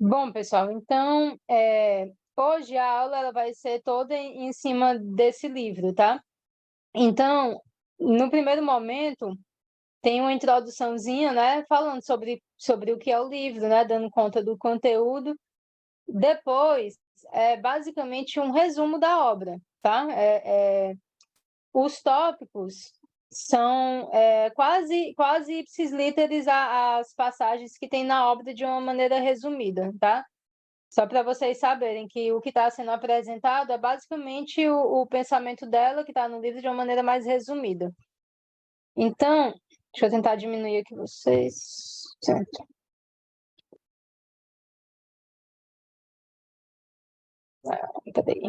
Bom, pessoal, então, hoje a aula ela vai ser toda em cima desse livro, tá? Então, no primeiro momento, tem uma introduçãozinha, né, falando sobre o que é o livro, né, dando conta do conteúdo. Depois, é basicamente um resumo da obra, tá? Os tópicos são quase ipsis literis as passagens que tem na obra de uma maneira resumida, tá? Só para vocês saberem que o que está sendo apresentado é basicamente o pensamento dela, que está no livro, de uma maneira mais resumida. Então, deixa eu tentar diminuir aqui vocês. Certo. Cadê?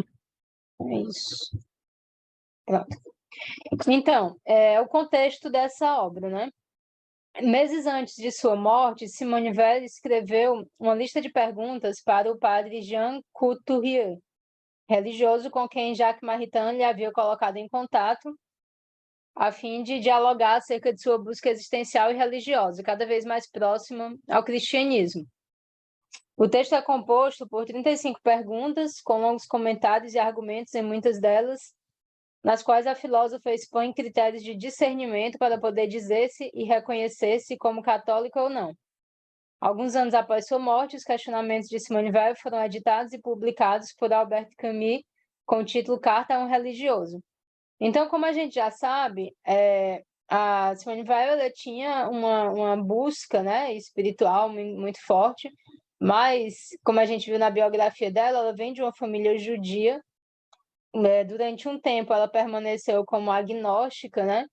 É isso. Pronto. Então, o contexto dessa obra, né? Meses antes de sua morte, Simone Weil escreveu uma lista de perguntas para o padre Jean Couturier, religioso com quem Jacques Maritain lhe havia colocado em contato, a fim de dialogar acerca de sua busca existencial e religiosa, cada vez mais próxima ao cristianismo. O texto é composto por 35 perguntas, com longos comentários e argumentos em muitas delas, nas quais a filósofa expõe critérios de discernimento para poder dizer-se e reconhecer-se como católica ou não. Alguns anos após sua morte, os questionamentos de Simone Weil foram editados e publicados por Albert Camus com o título Carta a um Religioso. Então, como a gente já sabe, a Simone Weil tinha uma busca, né, espiritual muito forte, mas, como a gente viu na biografia dela, ela vem de uma família judia. Durante um tempo, ela permaneceu como agnóstica, né?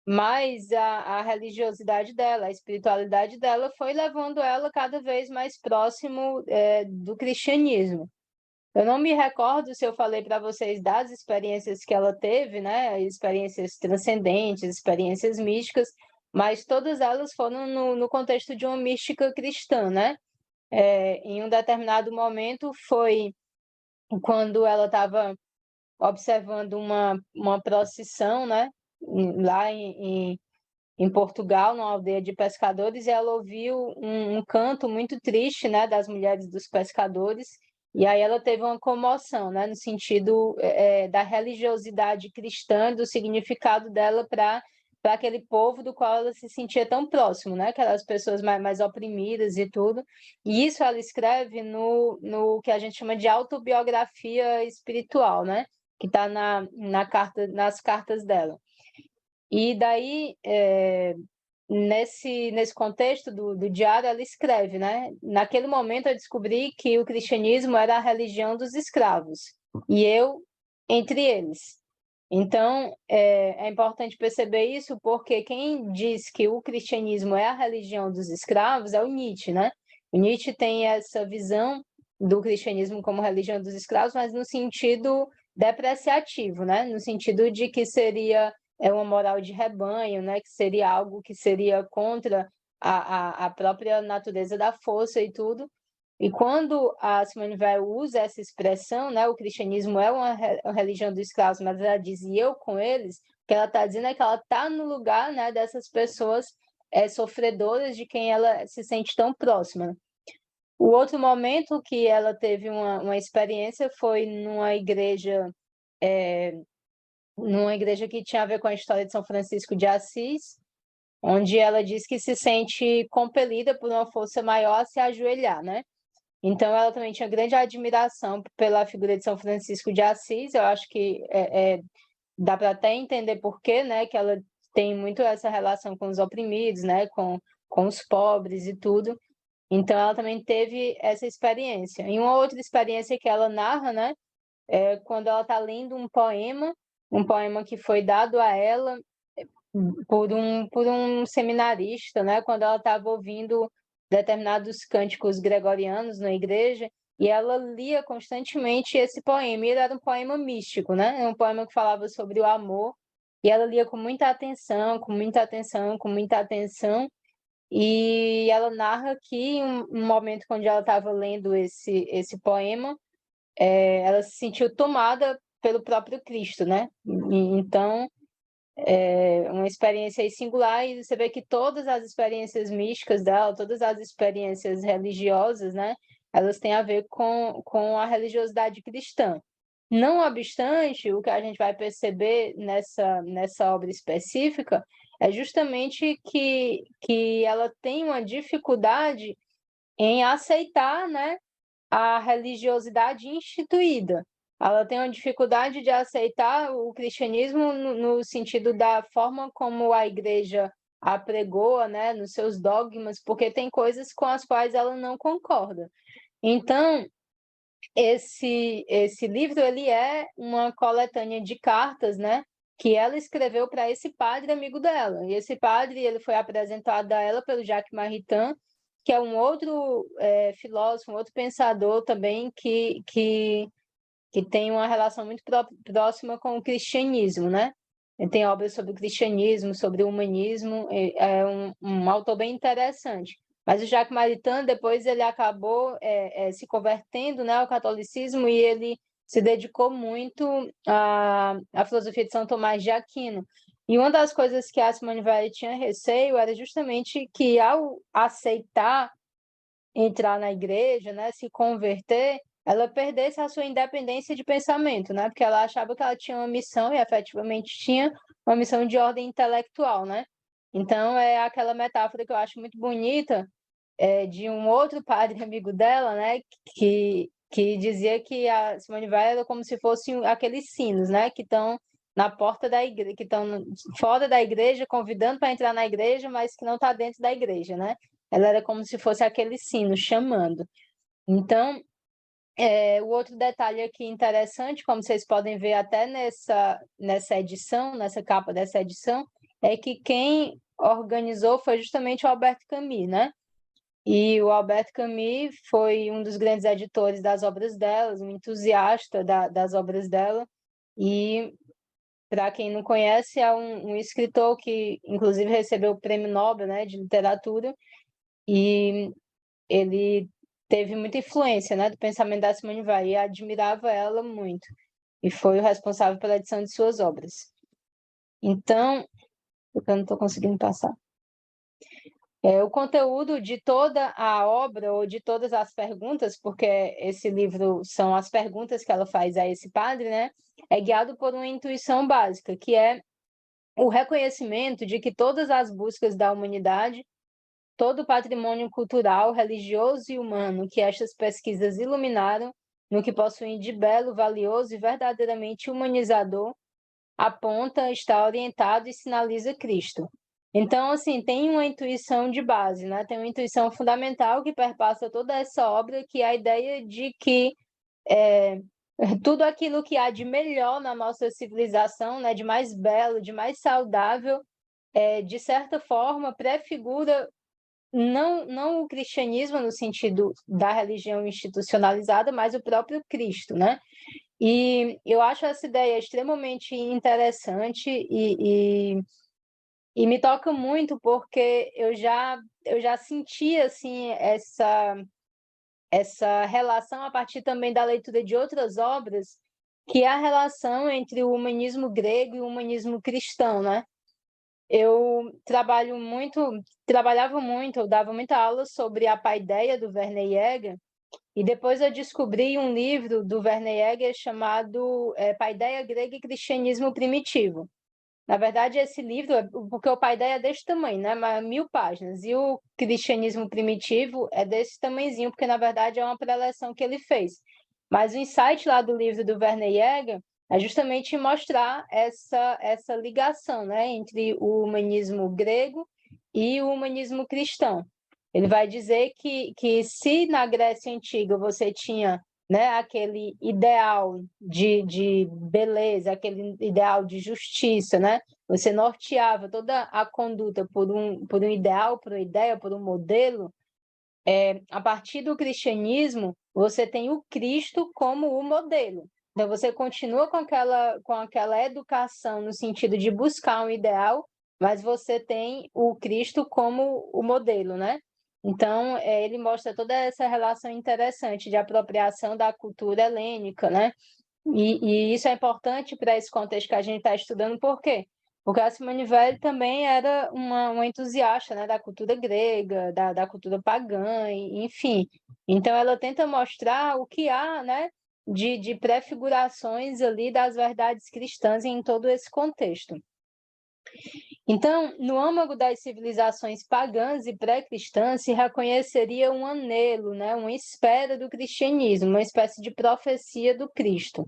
Mas a religiosidade dela, a espiritualidade dela foi levando ela cada vez mais próximo do cristianismo. Eu não me recordo se eu falei para vocês das experiências que ela teve, né? Experiências transcendentes, experiências místicas, mas todas elas foram no contexto de uma mística cristã, né? Em um determinado momento foi quando ela estava observando uma procissão, né? Lá em Portugal, numa aldeia de pescadores, e ela ouviu um canto muito triste, né, das mulheres dos pescadores, e aí ela teve uma comoção, né, no sentido da religiosidade cristã, do significado dela para aquele povo do qual ela se sentia tão próximo, né, aquelas pessoas mais oprimidas e tudo. E isso ela escreve no que a gente chama de autobiografia espiritual, né, que está nas cartas dela. E daí, nesse contexto do diário, ela escreve, né? Naquele momento eu descobri que o cristianismo era a religião dos escravos, e eu entre eles. Então, é importante perceber isso, porque quem diz que o cristianismo é a religião dos escravos é o Nietzsche, né? O Nietzsche tem essa visão do cristianismo como religião dos escravos, mas no sentido depreciativo, né? No sentido de que seria uma moral de rebanho, né? Que seria algo que seria contra a própria natureza da força e tudo. E quando a Simone Weil usa essa expressão, né, o cristianismo é uma religião dos escravos, mas ela diz e eu com eles, o que ela está dizendo é que ela está no lugar, né, dessas pessoas sofredoras de quem ela se sente tão próxima. O outro momento que ela teve uma experiência foi numa igreja que tinha a ver com a história de São Francisco de Assis, onde ela diz que se sente compelida por uma força maior a se ajoelhar, né? Então, ela também tinha grande admiração pela figura de São Francisco de Assis. Eu acho que dá para até entender por quê, né? Que ela tem muito essa relação com os oprimidos, né? Com os pobres e tudo. Então, ela também teve essa experiência. E uma outra experiência que ela narra, né? É quando ela está lendo um poema que foi dado a ela por um seminarista, né? Quando ela estava ouvindo determinados cânticos gregorianos na igreja, e ela lia constantemente esse poema, e ele era um poema místico, né? Um poema que falava sobre o amor, e ela lia com muita atenção, com muita atenção, com muita atenção, e ela narra que em um momento quando ela estava lendo esse poema, ela se sentiu tomada pelo próprio Cristo, né? Então, uma experiência singular, e você vê que todas as experiências místicas dela, todas as experiências religiosas, né, elas têm a ver com a religiosidade cristã. Não obstante, o que a gente vai perceber nessa obra específica é justamente que ela tem uma dificuldade em aceitar, né, a religiosidade instituída. Ela tem uma dificuldade de aceitar o cristianismo no sentido da forma como a igreja apregoa, né, nos seus dogmas, porque tem coisas com as quais ela não concorda. Então, esse livro ele é uma coletânea de cartas, né, que ela escreveu para esse padre amigo dela. E esse padre ele foi apresentado a ela pelo Jacques Maritain, que é um outro filósofo, um outro pensador também que tem uma relação muito próxima com o cristianismo, né? Ele tem obras sobre o cristianismo, sobre o humanismo, é um autor bem interessante. Mas o Jacques Maritain, depois ele acabou se convertendo, né, ao catolicismo e ele se dedicou muito à filosofia de São Tomás de Aquino. E uma das coisas que a Simone Weil tinha receio era justamente que, ao aceitar entrar na igreja, né, se converter, ela perdesse a sua independência de pensamento, né, porque ela achava que ela tinha uma missão, e efetivamente tinha uma missão de ordem intelectual, né? Então, é aquela metáfora que eu acho muito bonita, de um outro padre amigo dela, né, que dizia que a Simone Weil era como se fossem aqueles sinos, né, que estão na porta da igreja, que estão fora da igreja, convidando para entrar na igreja, mas que não está dentro da igreja, né? Ela era como se fosse aquele sino chamando. Então, o outro detalhe aqui interessante, como vocês podem ver até nessa edição, nessa capa dessa edição, é que quem organizou foi justamente o Albert Camus, né? E o Albert Camus foi um dos grandes editores das obras dela, um entusiasta das obras dela, e para quem não conhece, é um escritor que, inclusive, recebeu o Prêmio Nobel, né, de Literatura, e ele teve muita influência, né, do pensamento da Simone Weil, e admirava ela muito, e foi o responsável pela edição de suas obras. Então, eu não estou conseguindo passar. O conteúdo de toda a obra, ou de todas as perguntas, porque esse livro são as perguntas que ela faz a esse padre, né, é guiado por uma intuição básica, que é o reconhecimento de que todas as buscas da humanidade, todo o patrimônio cultural, religioso e humano que estas pesquisas iluminaram, no que possuem de belo, valioso e verdadeiramente humanizador, aponta, está orientado e sinaliza Cristo. Então, assim, tem uma intuição de base, né? Tem uma intuição fundamental que perpassa toda essa obra, que é a ideia de que tudo aquilo que há de melhor na nossa civilização, né, de mais belo, de mais saudável, de certa forma, prefigura não o cristianismo no sentido da religião institucionalizada, mas o próprio Cristo, né? E eu acho essa ideia extremamente interessante e me toca muito porque eu já senti assim essa relação a partir também da leitura de outras obras, que é a relação entre o humanismo grego e o humanismo cristão, né? Eu trabalhava muito, eu dava muita aula sobre a paideia do Werner Jäger, e depois eu descobri um livro do Werner Jäger chamado Paideia Grega e Cristianismo Primitivo. Na verdade, esse livro, porque o Paideia é desse tamanho, né? Mas 1000 páginas, e o Cristianismo Primitivo é desse tamanhozinho, porque na verdade é uma preleção que ele fez. Mas o insight lá do livro do Werner Jäger é justamente mostrar essa ligação, né, entre o humanismo grego e o humanismo cristão. Ele vai dizer que se na Grécia Antiga você tinha, né, aquele ideal de beleza, aquele ideal de justiça, né? Você norteava toda a conduta por um ideal, por uma ideia, por um modelo. A partir do cristianismo, você tem o Cristo como o modelo. Então, você continua com aquela educação no sentido de buscar um ideal, mas você tem o Cristo como o modelo, né? Então, ele mostra toda essa relação interessante de apropriação da cultura helênica, né? E isso é importante para esse contexto que a gente está estudando, por quê? porque a Simone Weil também era uma entusiasta, né, da cultura grega, da cultura pagã, enfim. Então, ela tenta mostrar o que há, né, de prefigurações ali das verdades cristãs em todo esse contexto. Então, no âmago das civilizações pagãs e pré-cristãs se reconheceria um anelo, né, uma espera do cristianismo, uma espécie de profecia do Cristo.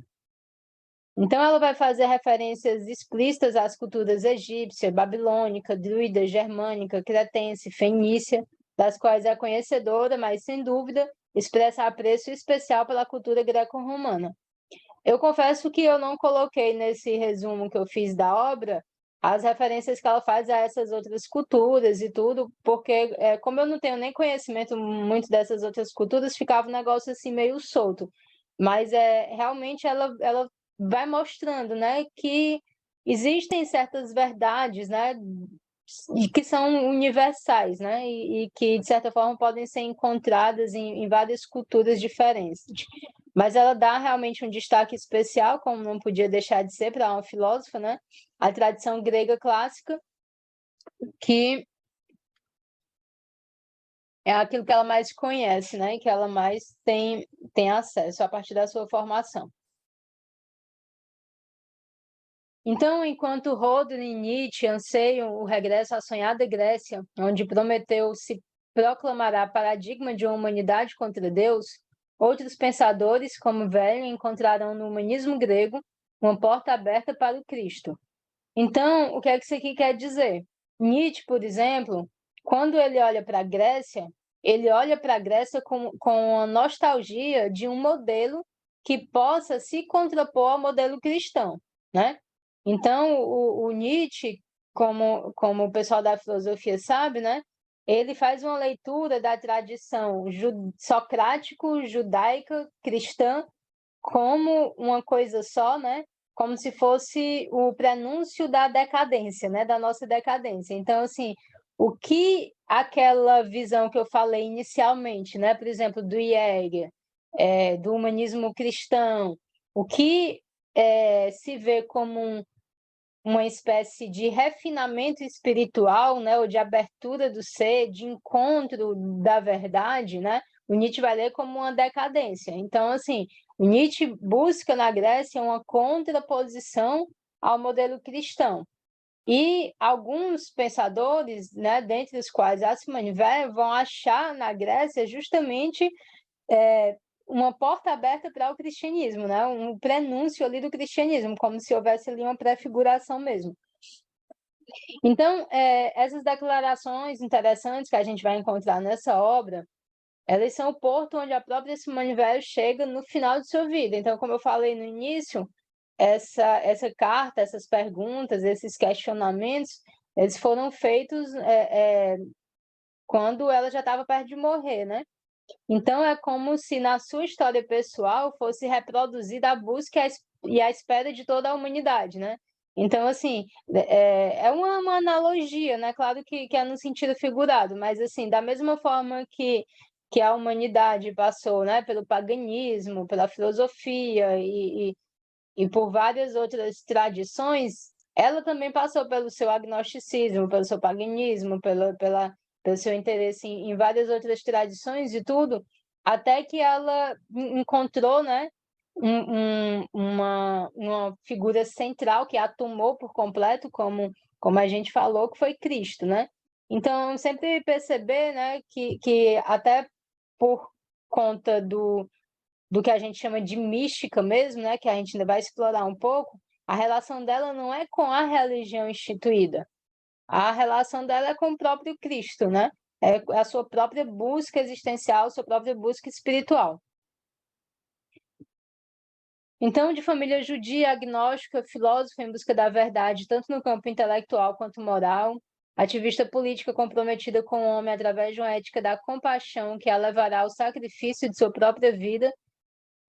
Então, ela vai fazer referências explícitas às culturas egípcia, babilônica, druida, germânica, cretense, fenícia, das quais é conhecedora, mas, sem dúvida, expressa apreço especial pela cultura greco-romana. Eu confesso que eu não coloquei nesse resumo que eu fiz da obra as referências que ela faz a essas outras culturas e tudo, porque como eu não tenho nem conhecimento muito dessas outras culturas, ficava um negócio assim meio solto. Mas realmente ela vai mostrando, né, que existem certas verdades, né, e que são universais, né, e que de certa forma podem ser encontradas em várias culturas diferentes. Mas ela dá realmente um destaque especial, como não podia deixar de ser para uma filósofa, né, a tradição grega clássica, que é aquilo que ela mais conhece, né, que ela mais tem acesso a partir da sua formação. Então, enquanto Rodin e Nietzsche anseiam o regresso à sonhada Grécia, onde Prometeu se proclamará paradigma de uma humanidade contra Deus, outros pensadores, como Velho, encontrarão no humanismo grego uma porta aberta para o Cristo. Então, o que é que isso aqui quer dizer? Nietzsche, por exemplo, quando ele olha para a Grécia, ele olha para a Grécia com a nostalgia de um modelo que possa se contrapor ao modelo cristão, né? Então, o Nietzsche, como o pessoal da filosofia sabe, né? Ele faz uma leitura da tradição socrático-judaica cristã como uma coisa só, né? Como se fosse o prenúncio da decadência, né? Da nossa decadência. Então, assim, o que aquela visão que eu falei inicialmente, né? Por exemplo, do Jäger, do humanismo cristão, o que se vê como uma espécie de refinamento espiritual, né, ou de abertura do ser, de encontro da verdade, né, o Nietzsche vai ler como uma decadência. Então, assim, o Nietzsche busca na Grécia uma contraposição ao modelo cristão. E alguns pensadores, né, dentre os quais a Simone Weil, vão achar na Grécia justamente uma porta aberta para o cristianismo, né? Um prenúncio ali do cristianismo, como se houvesse ali uma prefiguração mesmo. Então, essas declarações interessantes que a gente vai encontrar nessa obra, elas são o porto onde a própria Simone Weil chega no final de sua vida. Então, como eu falei no início, essa carta, essas perguntas, esses questionamentos, eles foram feitos quando ela já estava perto de morrer, né? Então, é como se na sua história pessoal fosse reproduzida a busca e a espera de toda a humanidade, né? Então, assim, é uma analogia, né? Claro que é no sentido figurado, mas, assim, da mesma forma que a humanidade passou, né, pelo paganismo, pela filosofia e por várias outras tradições, ela também passou pelo seu agnosticismo, pelo seu paganismo, pelo seu interesse em várias outras tradições e tudo, até que ela encontrou, né, uma figura central que a tomou por completo, como a gente falou, que foi Cristo, né? Então, sempre perceber, né, que até por conta do que a gente chama de mística mesmo, né, que a gente ainda vai explorar um pouco, a relação dela não é com a religião instituída. A relação dela é com o próprio Cristo, né? É a sua própria busca existencial, sua própria busca espiritual. Então, de família judia, agnóstica, filósofa em busca da verdade, tanto no campo intelectual quanto moral, ativista política comprometida com o homem através de uma ética da compaixão que a levará ao sacrifício de sua própria vida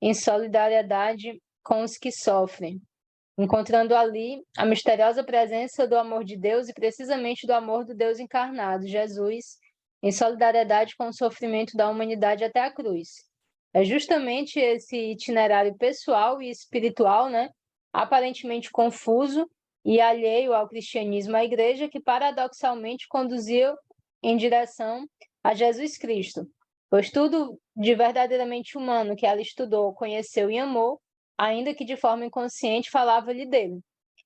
em solidariedade com os que sofrem, encontrando ali a misteriosa presença do amor de Deus e precisamente do amor do Deus encarnado, Jesus, em solidariedade com o sofrimento da humanidade até a cruz. É justamente esse itinerário pessoal e espiritual, né, aparentemente confuso, e alheio ao cristianismo à igreja, que paradoxalmente conduziu em direção a Jesus Cristo. Pois tudo de verdadeiramente humano que ela estudou, conheceu e amou, ainda que de forma inconsciente, falava-lhe dele.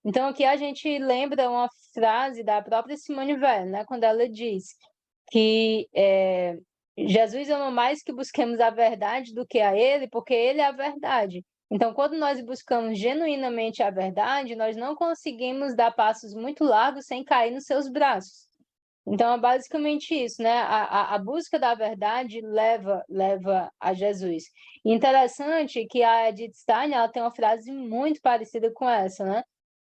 Então aqui a gente lembra uma frase da própria Simone Weil, né, quando ela diz que Jesus ama mais que busquemos a verdade do que a ele, porque ele é a verdade. Então, quando nós buscamos genuinamente a verdade, nós não conseguimos dar passos muito largos sem cair nos seus braços. Então, é basicamente isso, né? A busca da verdade leva a Jesus. E interessante que a Edith Stein, ela tem uma frase muito parecida com essa, né?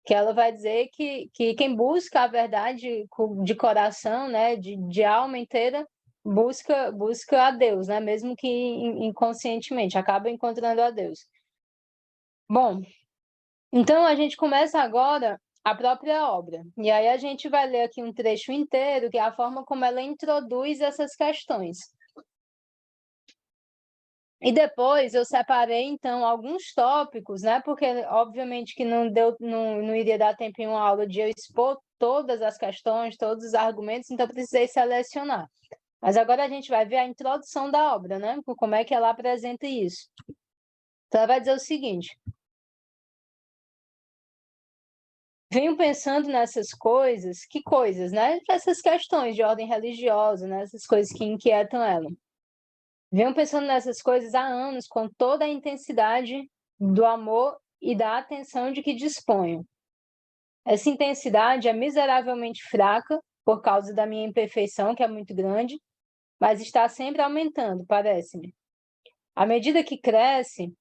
Que ela vai dizer que quem busca a verdade de coração, né? De alma inteira, busca a Deus, né? Mesmo que inconscientemente, acaba encontrando a Deus. Bom, então a gente começa agora a própria obra. E aí a gente vai ler aqui um trecho inteiro, que é a forma como ela introduz essas questões. E depois eu separei, então, alguns tópicos, né? Porque, obviamente, que não iria dar tempo em uma aula de eu expor todas as questões, todos os argumentos, então precisei selecionar. Mas agora a gente vai ver a introdução da obra, né? Como é que ela apresenta isso. Então, ela vai dizer o seguinte: venho pensando nessas coisas, que coisas, né? Essas questões de ordem religiosa, né? Essas coisas que inquietam ela. Venho pensando nessas coisas há anos, com toda a intensidade do amor e da atenção de que disponho. Essa intensidade é miseravelmente fraca, por causa da minha imperfeição, que é muito grande, mas está sempre aumentando, parece-me. À medida que cresce,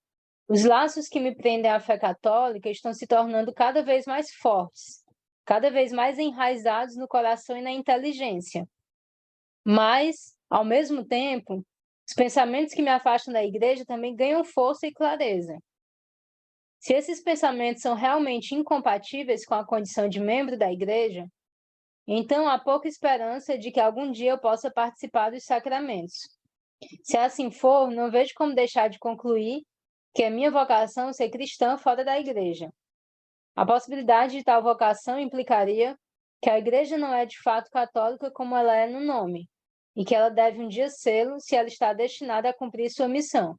os laços que me prendem à fé católica estão se tornando cada vez mais fortes, cada vez mais enraizados no coração e na inteligência. Mas, ao mesmo tempo, os pensamentos que me afastam da igreja também ganham força e clareza. Se esses pensamentos são realmente incompatíveis com a condição de membro da igreja, então há pouca esperança de que algum dia eu possa participar dos sacramentos. Se assim for, não vejo como deixar de concluir que é minha vocação ser cristã fora da igreja. A possibilidade de tal vocação implicaria que a igreja não é de fato católica como ela é no nome, e que ela deve um dia sê-lo se ela está destinada a cumprir sua missão.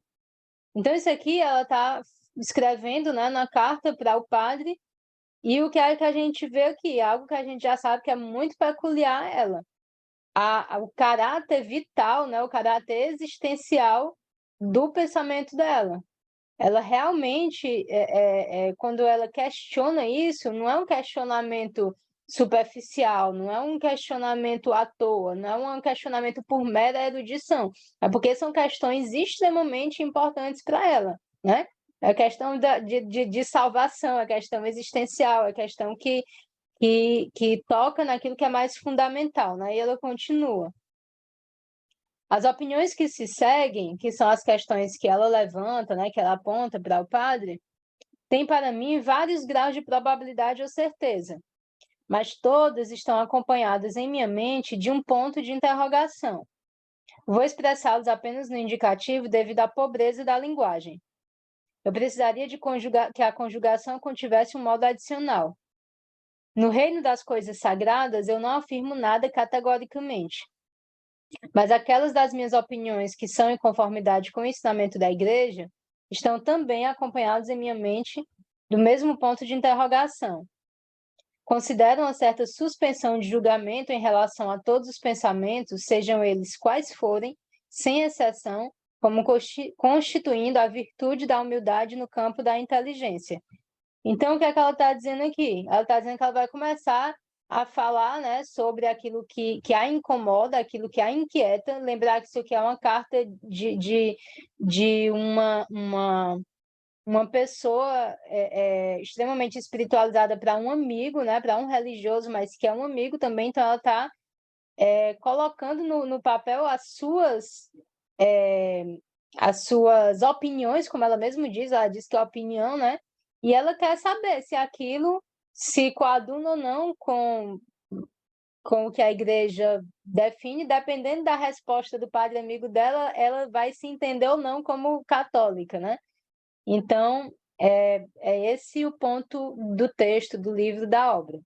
Então, isso aqui ela está escrevendo, né, na carta para o padre, e o que é que a gente vê aqui? Algo que a gente já sabe que é muito peculiar a ela. O caráter vital, né, o caráter existencial do pensamento dela. Ela realmente, quando ela questiona isso, não é um questionamento superficial, não é um questionamento à toa, não é um questionamento por mera erudição, é porque são questões extremamente importantes para ela, né? É a questão de salvação, é a questão existencial, é a questão que toca naquilo que é mais fundamental, né? E ela continua. As opiniões que se seguem, que são as questões que ela levanta, né, que ela aponta para o padre, têm para mim vários graus de probabilidade ou certeza, mas todas estão acompanhadas em minha mente de um ponto de interrogação. Vou expressá-los apenas no indicativo devido à pobreza da linguagem. Eu precisaria de que a conjugação contivesse um modo adicional. No reino das coisas sagradas, eu não afirmo nada categoricamente. Mas aquelas das minhas opiniões que são em conformidade com o ensinamento da Igreja estão também acompanhadas em minha mente do mesmo ponto de interrogação. Considero uma certa suspensão de julgamento em relação a todos os pensamentos, sejam eles quais forem, sem exceção, como constituindo a virtude da humildade no campo da inteligência. Então, o que é que ela está dizendo aqui? Ela está dizendo que ela vai começar a falar, né, sobre aquilo que a incomoda, aquilo que a inquieta. Lembrar que isso aqui é uma carta de uma pessoa extremamente espiritualizada para um amigo, né, para um religioso, mas que é um amigo também. Então, ela está colocando no papel as suas opiniões, como ela mesma diz, ela diz que é opinião, né? E ela quer saber se aquilo se coaduna ou não com o que a igreja define. Dependendo da resposta do padre amigo dela, ela vai se entender ou não como católica, né? Então, É esse o ponto do texto, do livro, da obra.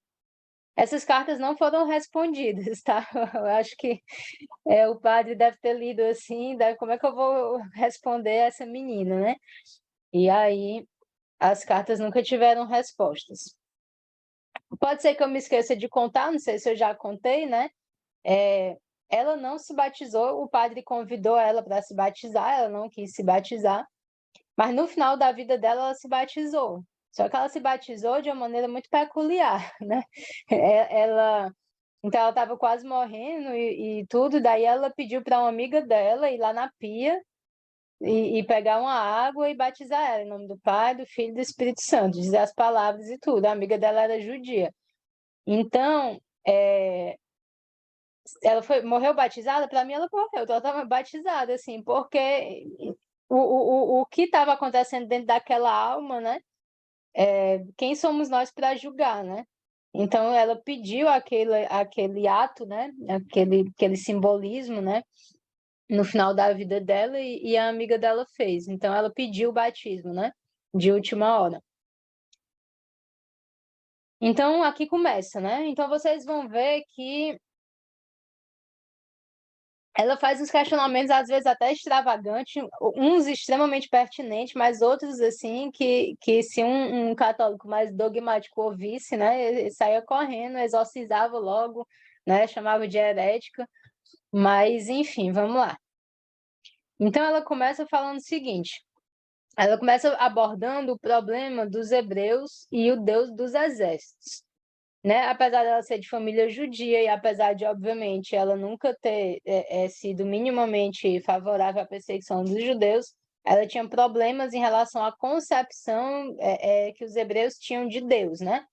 Essas cartas não foram respondidas, tá? Eu acho que o padre deve ter lido assim, como é que eu vou responder essa menina, né? E aí, as cartas nunca tiveram respostas. Pode ser que eu me esqueça de contar, não sei se eu já contei, né? Ela não se batizou, o padre convidou ela para se batizar, ela não quis se batizar, mas no final da vida dela, ela se batizou. Só que ela se batizou de uma maneira muito peculiar, né? Então, ela estava quase morrendo e tudo, daí ela pediu para uma amiga dela ir lá na pia e pegar uma água e batizar ela, em nome do Pai, do Filho e do Espírito Santo, dizer as palavras e tudo. A amiga dela era judia. Então, ela morreu batizada, para mim ela morreu, ela estava batizada, assim, porque o que estava acontecendo dentro daquela alma, né? Quem somos nós para julgar, né? Então ela pediu aquele ato, né? Aquele simbolismo, né? No final da vida dela e a amiga dela fez. Então ela pediu o batismo, né? De última hora. Então aqui começa, né? Então vocês vão ver que ela faz uns questionamentos, às vezes até extravagantes, uns extremamente pertinentes, mas outros, assim, que se um católico mais dogmático ouvisse, né, ele saía correndo, exorcizava logo, né, chamava de herética. Mas, enfim, vamos lá. Então, ela começa falando o seguinte: ela começa abordando o problema dos hebreus e o Deus dos exércitos. Né? Apesar dela ser de família judia e apesar de, obviamente, ela nunca ter sido minimamente favorável à perseguição dos judeus, ela tinha problemas em relação à concepção que os hebreus tinham de Deus, né?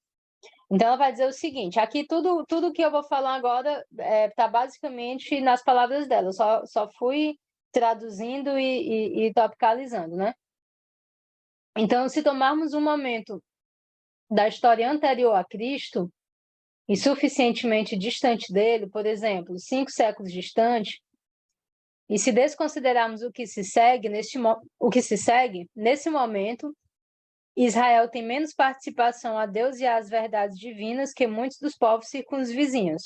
Então, ela vai dizer o seguinte: aqui tudo que eu vou falar agora está basicamente nas palavras dela, só fui traduzindo e tropicalizando, né? Então, se tomarmos um momento da história anterior a Cristo, e suficientemente distante dele, por exemplo, 5 séculos distante, e se desconsiderarmos o que se segue, nesse momento, Israel tem menos participação a Deus e às verdades divinas que muitos dos povos circunvizinhos,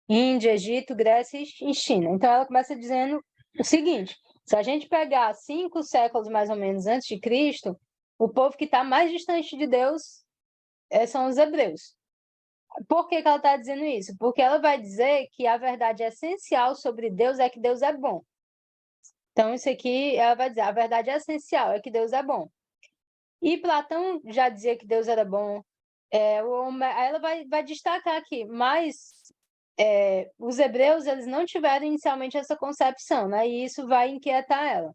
Índia, Egito, Grécia e China. Então ela começa dizendo o seguinte: se a gente pegar 5 séculos mais ou menos antes de Cristo, o povo que está mais distante de Deus são os hebreus. Por que ela está dizendo isso? Porque ela vai dizer que a verdade essencial sobre Deus é que Deus é bom. Então, isso aqui, ela vai dizer, a verdade essencial é que Deus é bom. E Platão já dizia que Deus era bom. Ela vai destacar aqui, mas os hebreus, eles não tiveram inicialmente essa concepção, né? E isso vai inquietar ela.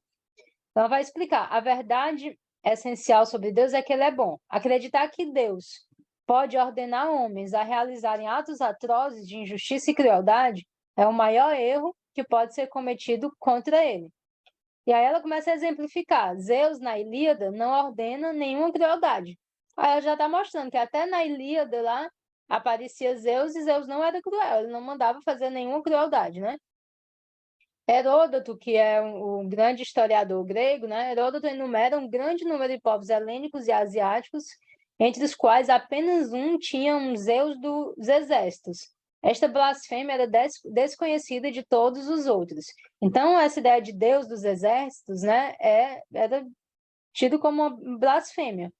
Então, ela vai explicar, a verdade essencial sobre Deus é que ele é bom. Acreditar que Deus pode ordenar homens a realizarem atos atrozes de injustiça e crueldade é o maior erro que pode ser cometido contra ele. E aí ela começa a exemplificar. Zeus, na Ilíada, não ordena nenhuma crueldade. Aí ela já está mostrando que até na Ilíada lá aparecia Zeus e Zeus não era cruel, ele não mandava fazer nenhuma crueldade, né? Heródoto, que é um grande historiador grego, né? Heródoto enumera um grande número de povos helênicos e asiáticos, entre os quais apenas um tinha um Zeus dos exércitos. Esta blasfêmia era desconhecida de todos os outros. Então, essa ideia de Deus dos exércitos, né, era tido como uma blasfêmia.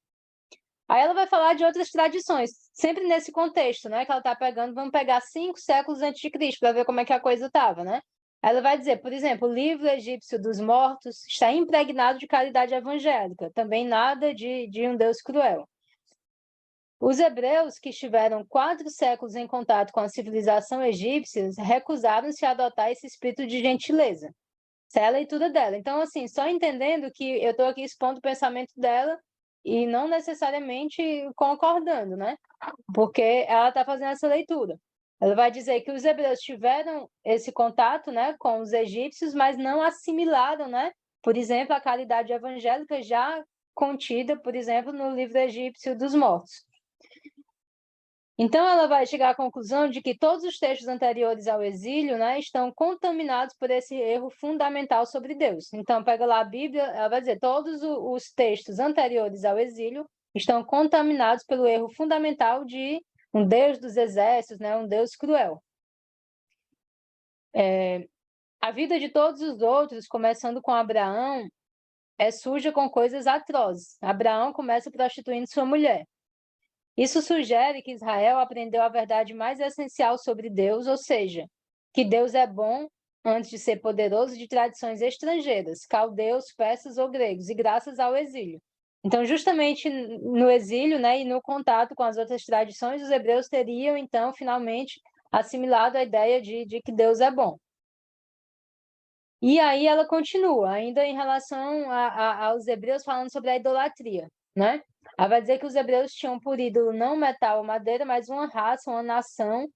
Aí ela vai falar de outras tradições, sempre nesse contexto, né, que ela está pegando, vamos pegar 5 séculos antes de Cristo, para ver como é que a coisa estava, né? Ela vai dizer, por exemplo, o livro egípcio dos mortos está impregnado de caridade evangélica, também nada de um Deus cruel. Os hebreus, que estiveram 4 séculos em contato com a civilização egípcia, recusaram-se a adotar esse espírito de gentileza. Essa é a leitura dela. Então, assim, só entendendo que eu estou aqui expondo o pensamento dela e não necessariamente concordando, né? Porque ela está fazendo essa leitura. Ela vai dizer que os hebreus tiveram esse contato, né, com os egípcios, mas não assimilaram, né? Por exemplo, a caridade evangélica já contida, por exemplo, no livro egípcio dos mortos. Então, ela vai chegar à conclusão de que todos os textos anteriores ao exílio, né, estão contaminados por esse erro fundamental sobre Deus. Então, pega lá a Bíblia, ela vai dizer, todos os textos anteriores ao exílio estão contaminados pelo erro fundamental de um Deus dos exércitos, né, um Deus cruel. A vida de todos os outros, começando com Abraão, é suja com coisas atrozes. Abraão começa prostituindo sua mulher. Isso sugere que Israel aprendeu a verdade mais essencial sobre Deus, ou seja, que Deus é bom antes de ser poderoso de tradições estrangeiras, caldeus, persas ou gregos, e graças ao exílio. Então, justamente no exílio, né, e no contato com as outras tradições, os hebreus teriam, então, finalmente assimilado a ideia de que Deus é bom. E aí ela continua, ainda em relação aos hebreus, falando sobre a idolatria, né? Ela vai dizer que os hebreus tinham por ídolo não metal ou madeira, mas uma raça, uma nação,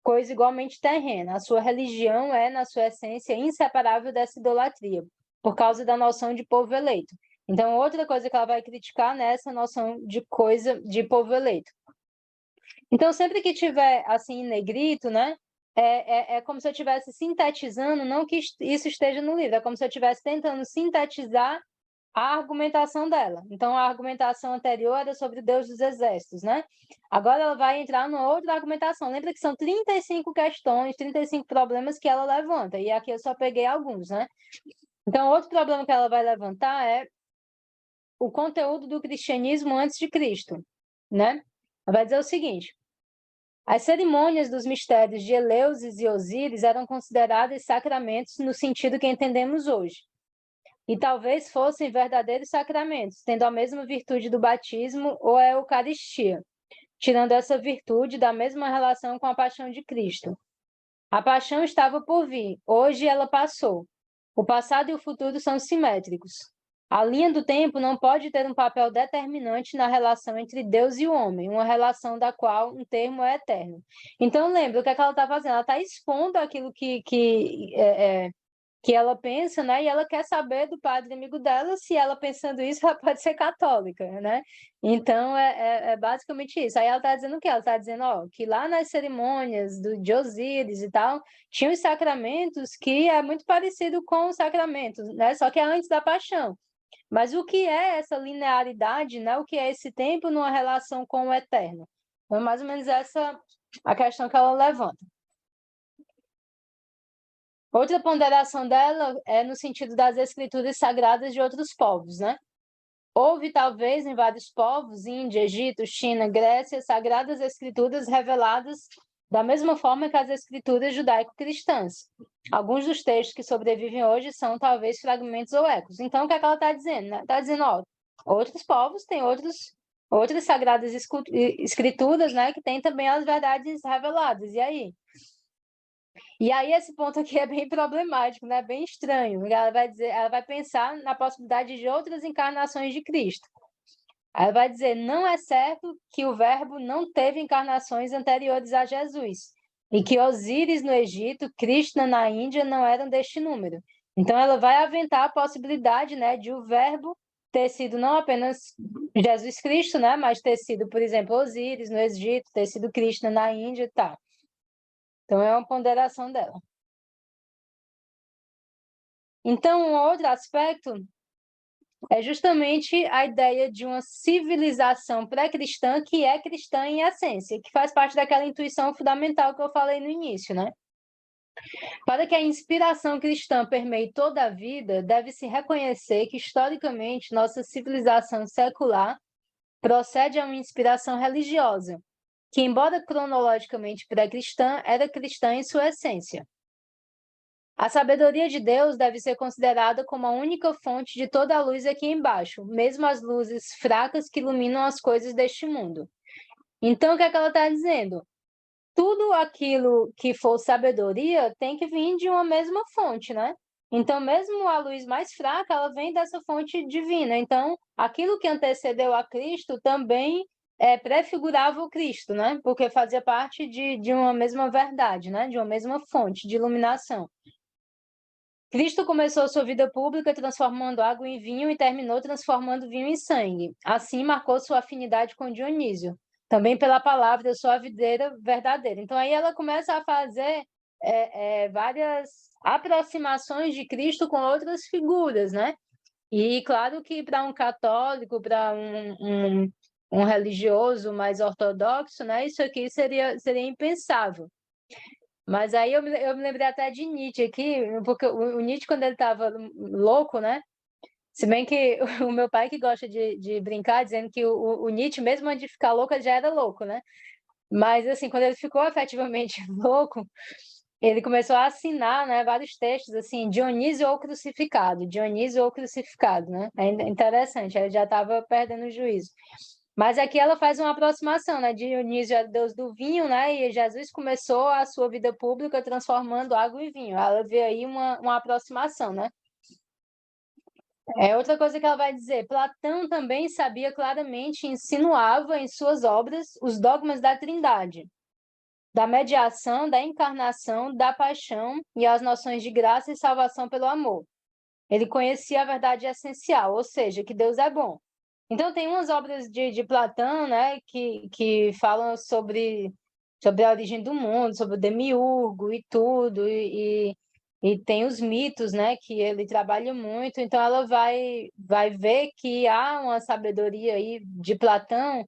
coisa igualmente terrena. A sua religião é, na sua essência, inseparável dessa idolatria, por causa da noção de povo eleito. Então, outra coisa que ela vai criticar nessa noção de coisa de povo eleito. Então, sempre que tiver assim em negrito, né? É como se eu estivesse sintetizando, não que isso esteja no livro, é como se eu estivesse tentando sintetizar a argumentação dela. Então, a argumentação anterior era sobre Deus dos exércitos, né? Agora ela vai entrar numa outra argumentação. Lembra que são 35 questões, 35 problemas que ela levanta, e aqui eu só peguei alguns, né? Então, outro problema que ela vai levantar é o conteúdo do cristianismo antes de Cristo, né? Ela vai dizer o seguinte: as cerimônias dos mistérios de Eleusis e Osíris eram consideradas sacramentos no sentido que entendemos hoje, e talvez fossem verdadeiros sacramentos, tendo a mesma virtude do batismo ou a Eucaristia, tirando essa virtude da mesma relação com a paixão de Cristo. A paixão estava por vir, hoje ela passou. O passado e o futuro são simétricos. A linha do tempo não pode ter um papel determinante na relação entre Deus e o homem, uma relação da qual um termo é eterno. Então, lembra o que é que ela está fazendo? Ela está expondo aquilo que ela pensa, né? E ela quer saber do padre amigo dela se ela pensando isso, ela pode ser católica, né? Então, é basicamente isso. Aí ela está dizendo o quê? Ela está dizendo, ó, que lá nas cerimônias de Osíris e tal, tinha os sacramentos que é muito parecido com os sacramentos, né? Só que é antes da paixão. Mas o que é essa linearidade, né? O que é esse tempo numa relação com o eterno? Então, mais ou menos essa a questão que ela levanta. Outra ponderação dela é no sentido das escrituras sagradas de outros povos, né? Houve, talvez, em vários povos, Índia, Egito, China, Grécia, sagradas escrituras reveladas da mesma forma que as escrituras judaico-cristãs. Alguns dos textos que sobrevivem hoje são, talvez, fragmentos ou ecos. Então, o que é que ela está dizendo? Está dizendo, ó, outros povos têm outras sagradas escrituras, né, que têm também as verdades reveladas. E aí? E aí esse ponto aqui é bem problemático, né? Bem estranho. Ela vai dizer, ela vai pensar na possibilidade de outras encarnações de Cristo. Ela vai dizer, não é certo que o Verbo não teve encarnações anteriores a Jesus, e que Osíris no Egito, Krishna na Índia não eram deste número. Então ela vai aventar a possibilidade, né, de o Verbo ter sido não apenas Jesus Cristo, né, mas ter sido, por exemplo, Osíris no Egito, ter sido Krishna na Índia e tal. Então é uma ponderação dela. Então, um outro aspecto é justamente a ideia de uma civilização pré-cristã que é cristã em essência, que faz parte daquela intuição fundamental que eu falei no início, né? Para que a inspiração cristã permeie toda a vida, deve-se reconhecer que, historicamente, nossa civilização secular procede a uma inspiração religiosa, que, embora cronologicamente pré-cristã, era cristã em sua essência. A sabedoria de Deus deve ser considerada como a única fonte de toda a luz aqui embaixo, mesmo as luzes fracas que iluminam as coisas deste mundo. Então, o que é que ela está dizendo? Tudo aquilo que for sabedoria tem que vir de uma mesma fonte, né? Então, mesmo a luz mais fraca, ela vem dessa fonte divina. Então, aquilo que antecedeu a Cristo também prefigurava o Cristo, né? Porque fazia parte de uma mesma verdade, né? De uma mesma fonte de iluminação. Cristo começou sua vida pública transformando água em vinho e terminou transformando vinho em sangue. Assim, marcou sua afinidade com Dionísio. Também pela palavra, eu sou a videira verdadeira. Então, aí ela começa a fazer várias aproximações de Cristo com outras figuras, né? E claro que para um católico, para um religioso mais ortodoxo, né? Isso aqui seria impensável. Mas aí eu me lembrei até de Nietzsche aqui, porque o Nietzsche, quando ele estava louco, né? Se bem que o meu pai que gosta de brincar, dizendo que o Nietzsche, mesmo antes de ficar louco, ele já era louco, né? Mas, assim, quando ele ficou efetivamente louco, ele começou a assinar, né, vários textos, assim, Dionísio ou crucificado, né? É interessante, ele já estava perdendo o juízo. Mas aqui ela faz uma aproximação, né? Dionísio é deus do vinho, né? E Jesus começou a sua vida pública transformando água em vinho. Ela vê aí uma aproximação, né? Outra coisa que ela vai dizer, Platão também sabia claramente e insinuava em suas obras os dogmas da Trindade, da mediação, da encarnação, da paixão e as noções de graça e salvação pelo amor. Ele conhecia a verdade essencial, ou seja, que Deus é bom. Então, tem umas obras de Platão, né, que falam sobre a origem do mundo, sobre o demiurgo e tudo, e tem os mitos, né, que ele trabalha muito. Então, ela vai ver que há uma sabedoria aí de Platão,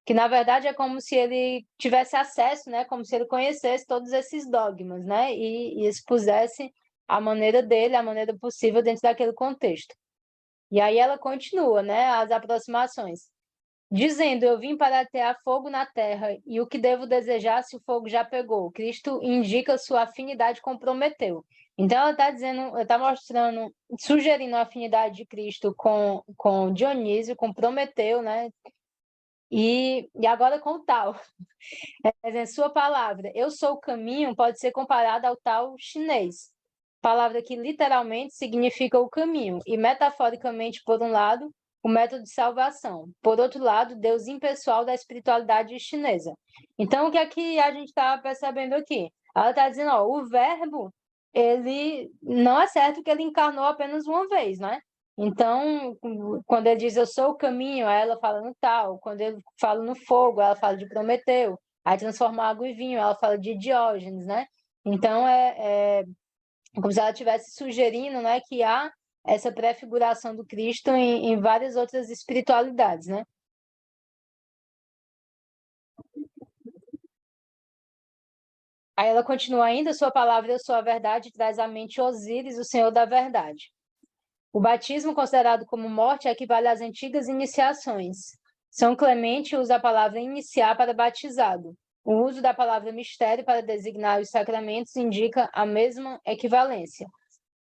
que na verdade é como se ele tivesse acesso, né, como se ele conhecesse todos esses dogmas, né, e expusesse a maneira dele, a maneira possível dentro daquele contexto. E aí ela continua, né, as aproximações, dizendo: eu vim para atear fogo na terra, e o que devo desejar se o fogo já pegou? Cristo indica sua afinidade com Prometeu. Então ela está dizendo, está mostrando, sugerindo a afinidade de Cristo com Dionísio, com Prometeu, né? E agora com o tal. Sua palavra, eu sou o caminho, pode ser comparada ao tal chinês. Palavra que literalmente significa o caminho, e metaforicamente, por um lado, o método de salvação. Por outro lado, Deus impessoal da espiritualidade chinesa. Então, o que é que a gente está percebendo aqui? Ela está dizendo, ó, o verbo, ele não é certo que ele encarnou apenas uma vez, né? Então, quando ele diz eu sou o caminho, aí ela fala no tal. Quando ele fala no fogo, ela fala de Prometeu. Aí transforma água em vinho, ela fala de Diógenes, né? Então, é como se ela estivesse sugerindo, né, que há essa prefiguração do Cristo em várias outras espiritualidades, né? Aí ela continua ainda, sua palavra, eu sou a verdade, traz à mente Osíris, o Senhor da verdade. O batismo, considerado como morte, equivale às antigas iniciações. São Clemente usa a palavra iniciar para batizado. O uso da palavra mistério para designar os sacramentos indica a mesma equivalência.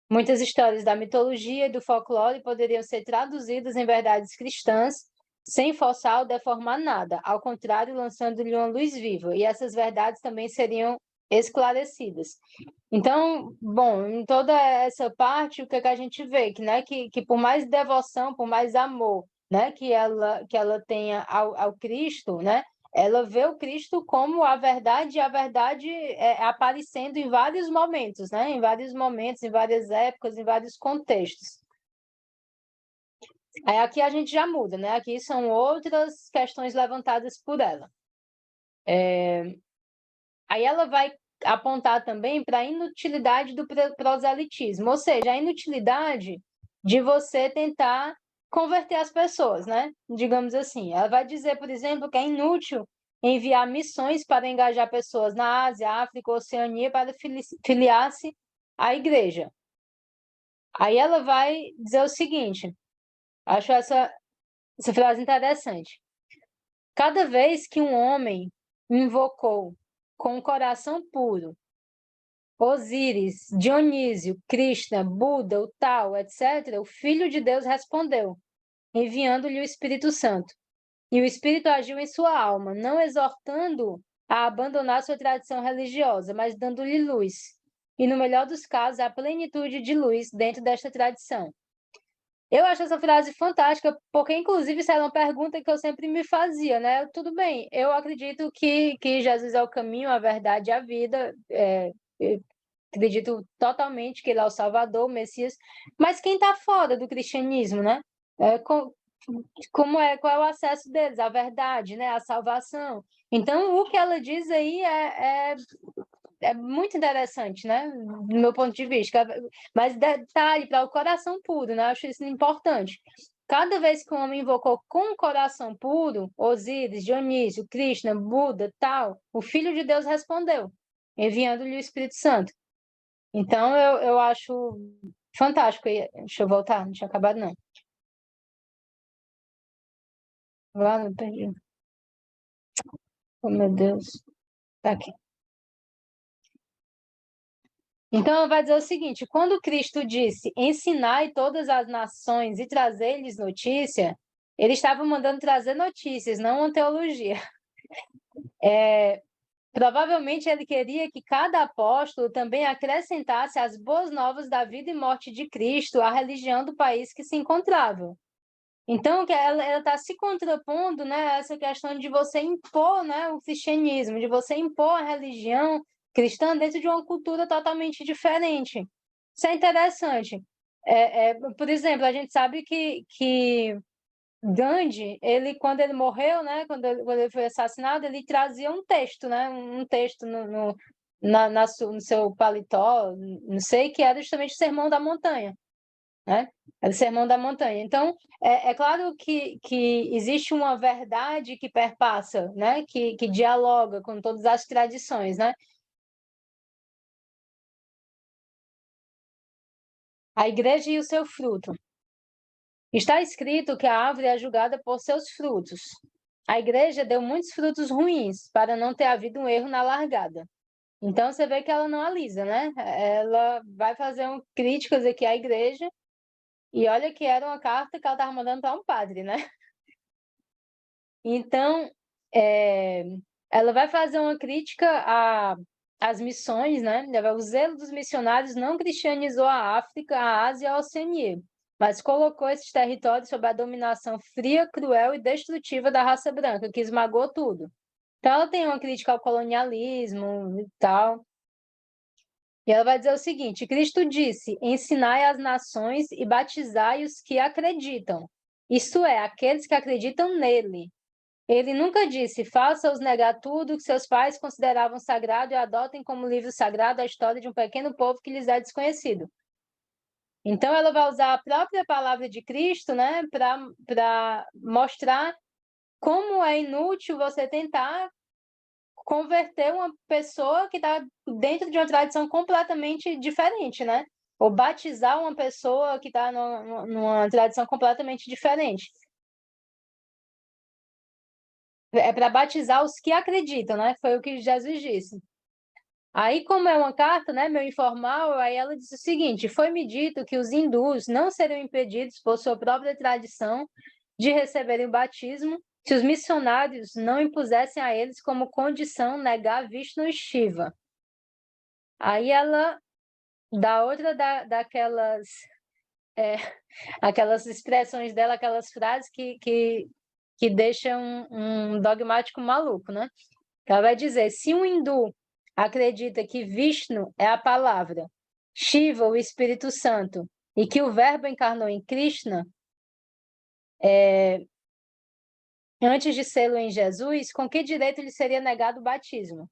Muitas histórias da mitologia e do folclore poderiam ser traduzidas em verdades cristãs sem forçar ou deformar nada, ao contrário, lançando-lhe uma luz viva, e essas verdades também seriam esclarecidas. Então, bom, em toda essa parte, o que a gente vê? Que, né, que por mais devoção, por mais amor, né, que ela tenha ao Cristo, né, ela vê o Cristo como a verdade, e a verdade aparecendo em vários momentos, né, em vários momentos, em várias épocas, em vários contextos. Aí aqui a gente já muda, né? Aqui são outras questões levantadas por ela. Aí ela vai apontar também para a inutilidade do proselitismo, ou seja, a inutilidade de você tentar converter as pessoas, né? Digamos assim. Ela vai dizer, por exemplo, que é inútil enviar missões para engajar pessoas na Ásia, África, Oceania para filiar-se à igreja. Aí ela vai dizer o seguinte, acho essa frase interessante. Cada vez que um homem invocou com o coração puro Osíris, Dionísio, Krishna, Buda, o tal, etc., o Filho de Deus respondeu, enviando-lhe o Espírito Santo. E o Espírito agiu em sua alma, não exortando a abandonar sua tradição religiosa, mas dando-lhe luz. E, no melhor dos casos, a plenitude de luz dentro desta tradição. Eu acho essa frase fantástica, porque, inclusive, isso era uma pergunta que eu sempre me fazia, né? Tudo bem, eu acredito que Jesus é o caminho, a verdade e a vida, acredito totalmente que ele é o Salvador, o Messias, mas quem está fora do cristianismo, né? qual é o acesso deles à verdade, né, à salvação. Então, o que ela diz aí é muito interessante, né, do meu ponto de vista. Mas detalhe para o coração puro, né, eu acho isso importante. Cada vez que um homem invocou com o coração puro, Osíris, Dionísio, Krishna, Buda, tal, o Filho de Deus respondeu, enviando-lhe o Espírito Santo. Então, eu acho fantástico. Deixa eu voltar, não tinha acabado, não. Lá, não perdi. Oh, meu Deus. Tá aqui. Então, ela vai dizer o seguinte: quando Cristo disse, ensinai todas as nações e trazei-lhes notícia, ele estava mandando trazer notícias, não uma teologia. Provavelmente ele queria que cada apóstolo também acrescentasse as boas novas da vida e morte de Cristo à religião do país que se encontrava. Então, que ela está se contrapondo, né, a essa questão de você impor, né, o cristianismo, de você impor a religião cristã dentro de uma cultura totalmente diferente. Isso é interessante. Por exemplo, a gente sabe que Gandhi, ele, quando ele morreu, né, quando ele foi assassinado, ele trazia um texto, né, um texto no seu paletó, não sei, que era justamente o Sermão da Montanha, né? É o Sermão da Montanha. Então, é claro que existe uma verdade que perpassa, né? Que dialoga com todas as tradições, né? A igreja e o seu fruto. Está escrito que a árvore é julgada por seus frutos. A igreja deu muitos frutos ruins para não ter havido um erro na largada. Então, você vê que ela não alisa, né? Ela vai fazer críticas aqui à igreja, e olha que era uma carta que ela estava mandando para um padre, né? Então, ela vai fazer uma crítica às missões, né? O zelo dos missionários não cristianizou a África, a Ásia e a Oceania, mas colocou esses territórios sob a dominação fria, cruel e destrutiva da raça branca, que esmagou tudo. Então, ela tem uma crítica ao colonialismo e tal. E ela vai dizer o seguinte: Cristo disse: ensinai as nações e batizai os que acreditam, isto é, aqueles que acreditam nele. Ele nunca disse: faça-os negar tudo que seus pais consideravam sagrado e adotem como livro sagrado a história de um pequeno povo que lhes é desconhecido. Então, ela vai usar a própria palavra de Cristo, né, para mostrar como é inútil você tentar converter uma pessoa que está dentro de uma tradição completamente diferente, né? Ou batizar uma pessoa que está numa tradição completamente diferente. É para batizar os que acreditam, né? Foi o que Jesus disse. Aí, como é uma carta, né, meio informal, aí ela disse o seguinte: foi-me dito que os hindus não seriam impedidos por sua própria tradição de receberem o batismo se os missionários não impusessem a eles como condição negar Vishnu e Shiva. Aí ela dá outra daquelas aquelas expressões dela, aquelas frases que deixam um dogmático maluco, né? Ela vai dizer: se um hindu acredita que Vishnu é a palavra, Shiva, o Espírito Santo, e que o Verbo encarnou em Krishna, antes de sê-lo em Jesus, com que direito lhe seria negado o batismo?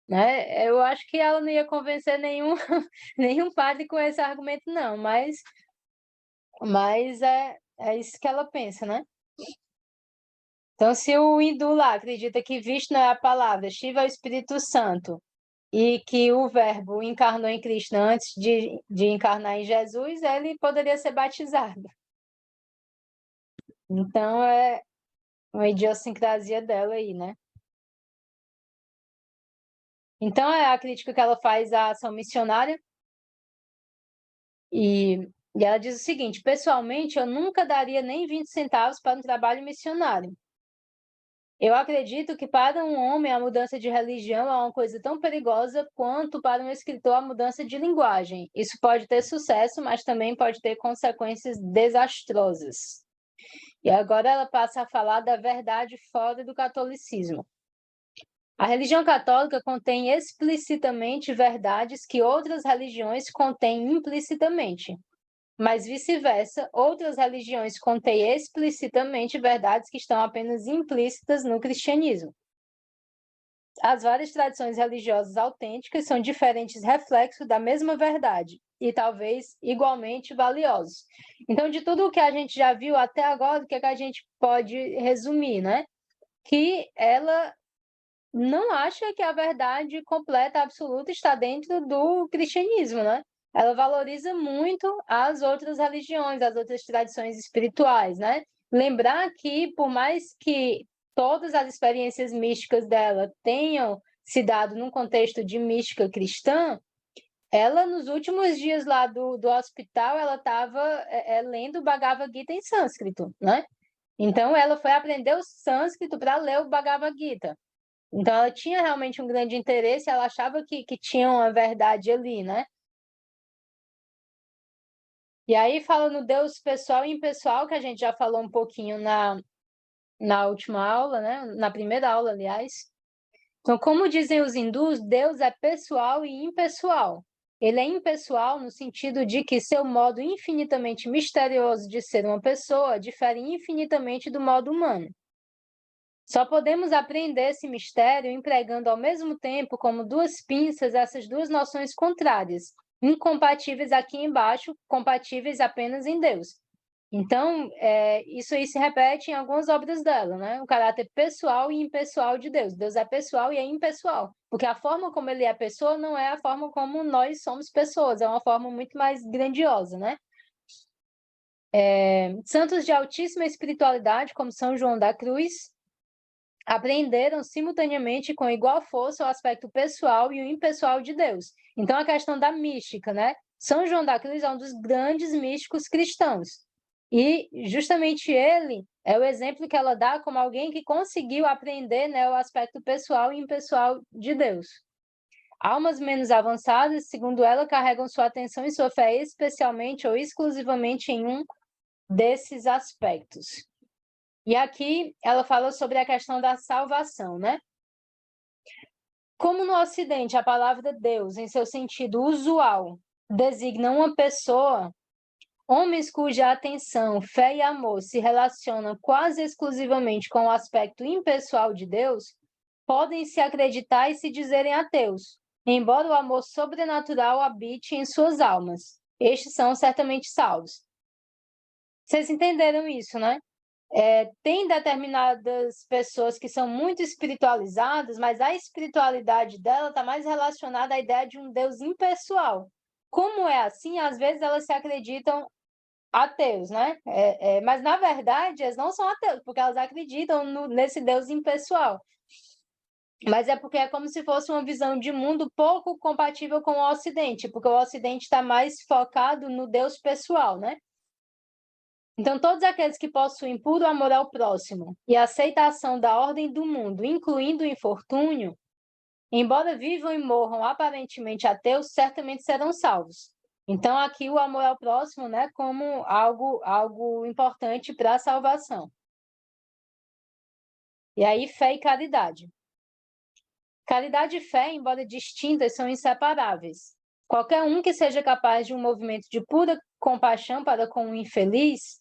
Né? Eu acho que ela não ia convencer nenhum padre com esse argumento, não, mas é isso que ela pensa, né? Então, se o hindu lá acredita que Vishnu é a palavra, Shiva é o Espírito Santo, e que o Verbo encarnou em Cristo antes de encarnar em Jesus, ele poderia ser batizado. Então, é uma idiosincrasia dela aí, né? Então, é a crítica que ela faz à ação missionária. E ela diz o seguinte: pessoalmente, eu nunca daria nem 20 centavos para um trabalho missionário. Eu acredito que para um homem a mudança de religião é uma coisa tão perigosa quanto para um escritor a mudança de linguagem. Isso pode ter sucesso, mas também pode ter consequências desastrosas. E agora ela passa a falar da verdade fora do catolicismo. A religião católica contém explicitamente verdades que outras religiões contêm implicitamente. mas vice-versa, outras religiões contêm explicitamente verdades que estão apenas implícitas no cristianismo. As várias tradições religiosas autênticas são diferentes reflexos da mesma verdade e talvez igualmente valiosos. Então, de tudo o que a gente já viu até agora, o que é que a gente pode resumir, né? Que ela não acha que a verdade completa, absoluta, está dentro do cristianismo, né? Ela valoriza muito as outras religiões, as outras tradições espirituais, né? Lembrar que, por mais que todas as experiências místicas dela tenham se dado num contexto de mística cristã, ela, nos últimos dias lá do hospital, ela estava lendo o Bhagavad Gita em sânscrito, né? Então, ela foi aprender o sânscrito para ler o Bhagavad Gita. Então, ela tinha realmente um grande interesse, ela achava que tinha uma verdade ali, né? E aí, fala no Deus pessoal e impessoal, que a gente já falou um pouquinho na última aula, né? Na primeira aula, aliás. Então, como dizem os hindus, Deus é pessoal e impessoal. Ele é impessoal no sentido de que seu modo infinitamente misterioso de ser uma pessoa difere infinitamente do modo humano. Só podemos aprender esse mistério empregando ao mesmo tempo como duas pinças essas duas noções contrárias, incompatíveis aqui embaixo, compatíveis apenas em Deus. Então, isso aí se repete em algumas obras dela, né? O caráter pessoal e impessoal de Deus. Deus é pessoal e é impessoal, porque a forma como ele é pessoa não é a forma como nós somos pessoas, é uma forma muito mais grandiosa, né? Santos de altíssima espiritualidade, como São João da Cruz, aprenderam simultaneamente com igual força o aspecto pessoal e o impessoal de Deus. Então, a questão da mística, né? São João da Cruz é um dos grandes místicos cristãos. E justamente ele é o exemplo que ela dá como alguém que conseguiu aprender, né, o aspecto pessoal e impessoal de Deus. Almas menos avançadas, segundo ela, carregam sua atenção e sua fé especialmente ou exclusivamente em um desses aspectos. E aqui ela fala sobre a questão da salvação, né? Como no Ocidente a palavra Deus, em seu sentido usual, designa uma pessoa, homens cuja atenção, fé e amor se relacionam quase exclusivamente com o aspecto impessoal de Deus, podem se acreditar e se dizerem ateus, embora o amor sobrenatural habite em suas almas. Estes são certamente salvos. Vocês entenderam isso, né? Tem determinadas pessoas que são muito espiritualizadas, mas a espiritualidade dela está mais relacionada à ideia de um Deus impessoal. Como é assim, às vezes elas se acreditam ateus, né? Mas, na verdade, elas não são ateus, porque elas acreditam nesse Deus impessoal. Mas é porque é como se fosse uma visão de mundo pouco compatível com o Ocidente, porque o Ocidente está mais focado no Deus pessoal, né? Então, todos aqueles que possuem puro amor ao próximo e aceitação da ordem do mundo, incluindo o infortúnio, embora vivam e morram aparentemente ateus, certamente serão salvos. Então, aqui o amor ao próximo, né, como algo importante para a salvação. E aí, fé e caridade. Caridade e fé, embora distintas, são inseparáveis. Qualquer um que seja capaz de um movimento de pura compaixão para com o infeliz,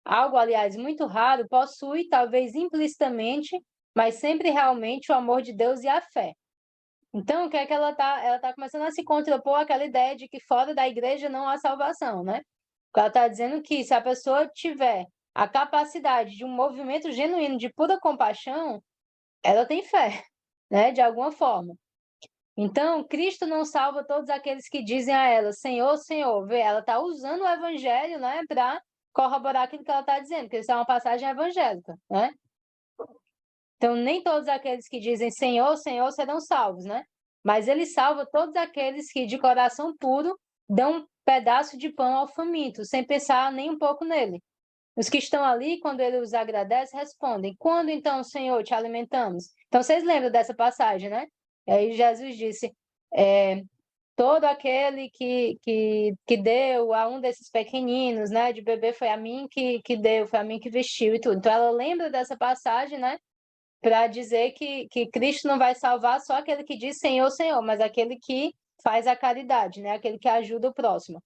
algo, aliás, muito raro, possui, talvez implicitamente, mas sempre realmente, o amor de Deus e a fé. Então, o que é que ela tá começando a se contrapor àquela ideia de que fora da igreja não há salvação, né? Ela está dizendo que se a pessoa tiver a capacidade de um movimento genuíno de pura compaixão, ela tem fé, né? De alguma forma. Então, Cristo não salva todos aqueles que dizem a ela, Senhor, Senhor. Vê, ela está usando o evangelho, né, para corroborar aquilo que ela está dizendo, que isso é uma passagem evangélica, né? Então, nem todos aqueles que dizem Senhor, Senhor serão salvos, né? Mas ele salva todos aqueles que, de coração puro, dão um pedaço de pão ao faminto, sem pensar nem um pouco nele. Os que estão ali, quando ele os agradece, respondem: Quando então, Senhor, te alimentamos? Então, vocês lembram dessa passagem, né? E aí Jesus disse: todo aquele que deu a um desses pequeninos, né, de bebê, foi a mim que deu, foi a mim que vestiu e tudo. Então, ela lembra dessa passagem, né? Para dizer que Cristo não vai salvar só aquele que diz Senhor, Senhor, mas aquele que faz a caridade, né? Aquele que ajuda o próximo.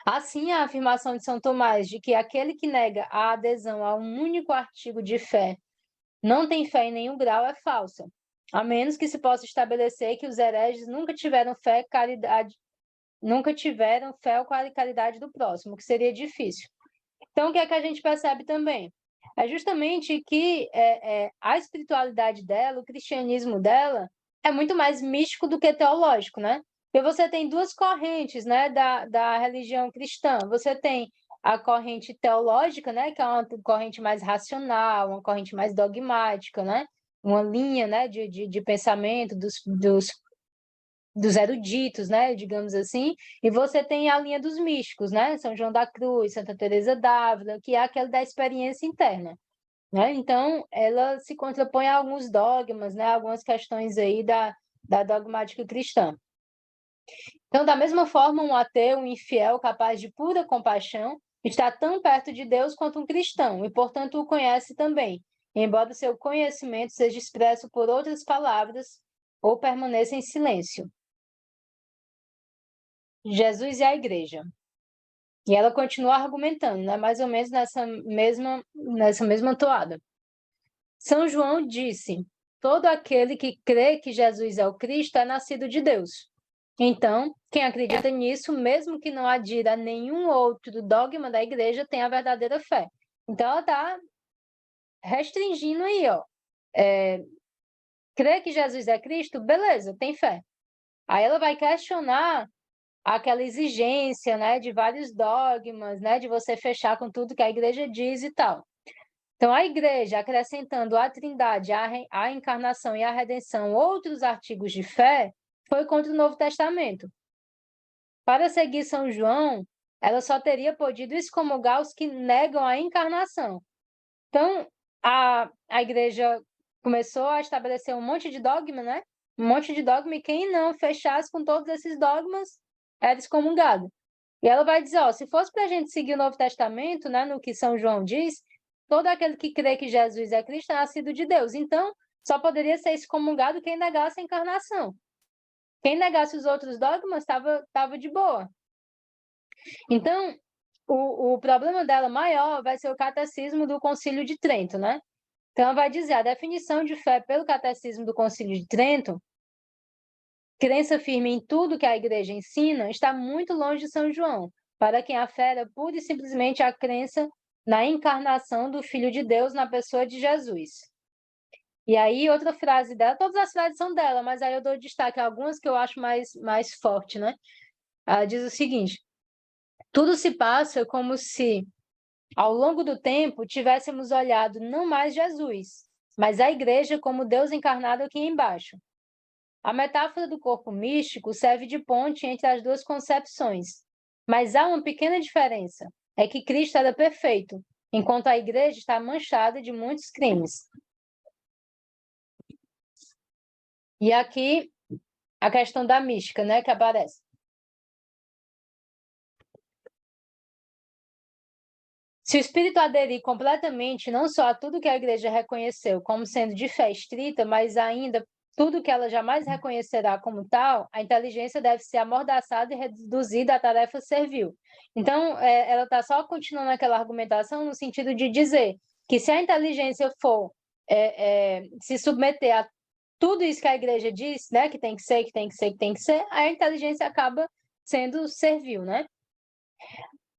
Assim, a afirmação de São Tomás de que aquele que nega a adesão a um único artigo de fé não tem fé em nenhum grau é falsa, a menos que se possa estabelecer que os hereges nunca tiveram fé ou caridade do próximo, que seria difícil. Então, o que é que a gente percebe também? É justamente que a espiritualidade dela, o cristianismo dela, é muito mais místico do que teológico, né? Porque você tem duas correntes, né, da religião cristã. Você tem a corrente teológica, né, que é uma corrente mais racional, uma corrente mais dogmática, né? Uma linha, né, de pensamento dos eruditos, né, digamos assim, e você tem a linha dos místicos, né, São João da Cruz, Santa Teresa d'Ávila, que é aquela da experiência interna, né? Então, ela se contrapõe a alguns dogmas, né, algumas questões aí da dogmática cristã. Então, da mesma forma, um ateu, um infiel, capaz de pura compaixão, está tão perto de Deus quanto um cristão, e, portanto, o conhece também, embora seu conhecimento seja expresso por outras palavras ou permaneça em silêncio. Jesus e a igreja. E ela continua argumentando, né? Mais ou menos nessa mesma toada. São João disse: todo aquele que crê que Jesus é o Cristo é nascido de Deus. Então, quem acredita nisso, mesmo que não adira a nenhum outro dogma da igreja, tem a verdadeira fé. Então, ela está restringindo aí, ó. Crê que Jesus é Cristo? Beleza, tem fé. Aí ela vai questionar aquela exigência, né, de vários dogmas, né, de você fechar com tudo que a igreja diz e tal. Então, a igreja, acrescentando à Trindade, à encarnação e à redenção outros artigos de fé, foi contra o Novo Testamento. Para seguir São João, ela só teria podido excomungar os que negam a encarnação. Então, a igreja começou a estabelecer um monte de dogma, né? Um monte de dogma, e quem não fechasse com todos esses dogmas era excomungado. E ela vai dizer, ó, se fosse para a gente seguir o Novo Testamento, né, no que São João diz, todo aquele que crê que Jesus é Cristo é nascido de Deus. Então, só poderia ser excomungado quem negasse a encarnação. Quem negasse os outros dogmas estava de boa. Então, o problema dela maior vai ser o catecismo do Concílio de Trento, né? Então, ela vai dizer, a definição de fé pelo catecismo do Concílio de Trento, crença firme em tudo que a igreja ensina, está muito longe de São João, para quem a fé era pura e simplesmente a crença na encarnação do Filho de Deus na pessoa de Jesus. E aí, outra frase dela, todas as frases são dela, mas aí eu dou destaque a algumas que eu acho mais forte, né? Ela diz o seguinte: tudo se passa como se, ao longo do tempo, tivéssemos olhado não mais Jesus, mas a igreja como Deus encarnado aqui embaixo. A metáfora do corpo místico serve de ponte entre as duas concepções, mas há uma pequena diferença, é que Cristo era perfeito, enquanto a igreja está manchada de muitos crimes. E aqui a questão da mística, né, que aparece. Se o espírito aderir completamente não só a tudo que a igreja reconheceu como sendo de fé estrita, mas ainda tudo que ela jamais reconhecerá como tal, a inteligência deve ser amordaçada e reduzida à tarefa servil. Então, ela está só continuando aquela argumentação no sentido de dizer que se a inteligência for se submeter a tudo isso que a igreja diz, né, que tem que ser, que tem que ser, que tem que ser, a inteligência acaba sendo servil, né?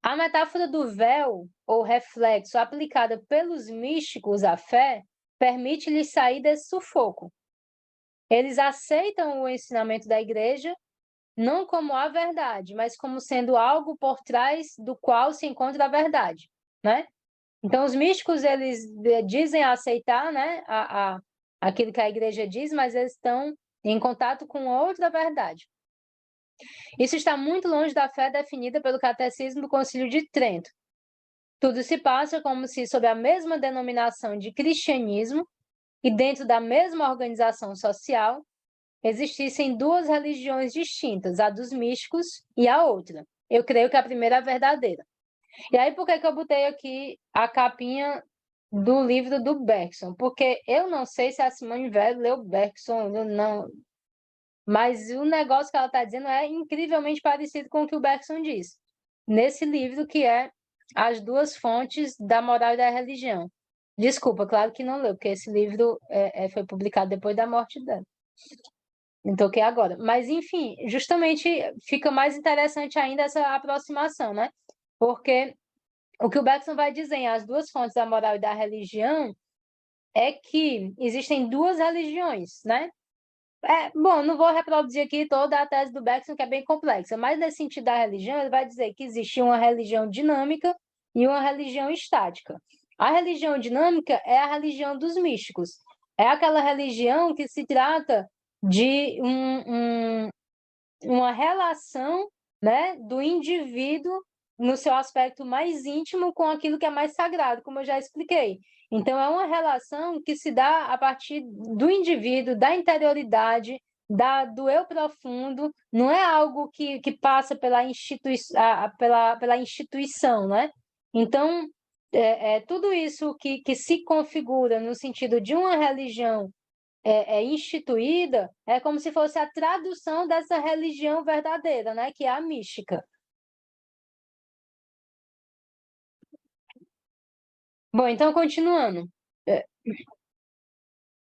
A metáfora do véu, ou reflexo, aplicada pelos místicos à fé, permite-lhes sair desse sufoco. Eles aceitam o ensinamento da igreja não como a verdade, mas como sendo algo por trás do qual se encontra a verdade, né? Então, os místicos, eles dizem aceitar, né, aquilo que a igreja diz, mas eles estão em contato com outra verdade. Isso está muito longe da fé definida pelo Catecismo do Concílio de Trento. Tudo se passa como se, sob a mesma denominação de cristianismo e dentro da mesma organização social, existissem duas religiões distintas, a dos místicos e a outra. Eu creio que a primeira é a verdadeira. E aí, por que eu botei aqui a capinha do livro do Bergson? Porque eu não sei se a Simone Weil leu Bergson, não. Mas o negócio que ela está dizendo é incrivelmente parecido com o que o Bergson diz. nesse livro que é As Duas Fontes da Moral e da Religião. Desculpa, claro que não leu, porque esse livro foi publicado depois da morte dela. Então, que agora. Mas, enfim, justamente fica mais interessante ainda essa aproximação, né? Porque o que o Bergson vai dizer em As Duas Fontes da Moral e da Religião é que existem duas religiões, né? Bom, não vou reproduzir aqui toda a tese do Bergson, que é bem complexa, mas nesse sentido da religião, ele vai dizer que existe uma religião dinâmica e uma religião estática. A religião dinâmica é a religião dos místicos. É aquela religião que se trata de uma relação, né, do indivíduo no seu aspecto mais íntimo com aquilo que é mais sagrado, como eu já expliquei. Então, é uma relação que se dá a partir do indivíduo, da interioridade, do eu profundo, não é algo que passa pela instituição, né? Então, tudo isso que se configura no sentido de uma religião instituída, é como se fosse a tradução dessa religião verdadeira, né? Que é a mística. Bom, então, continuando.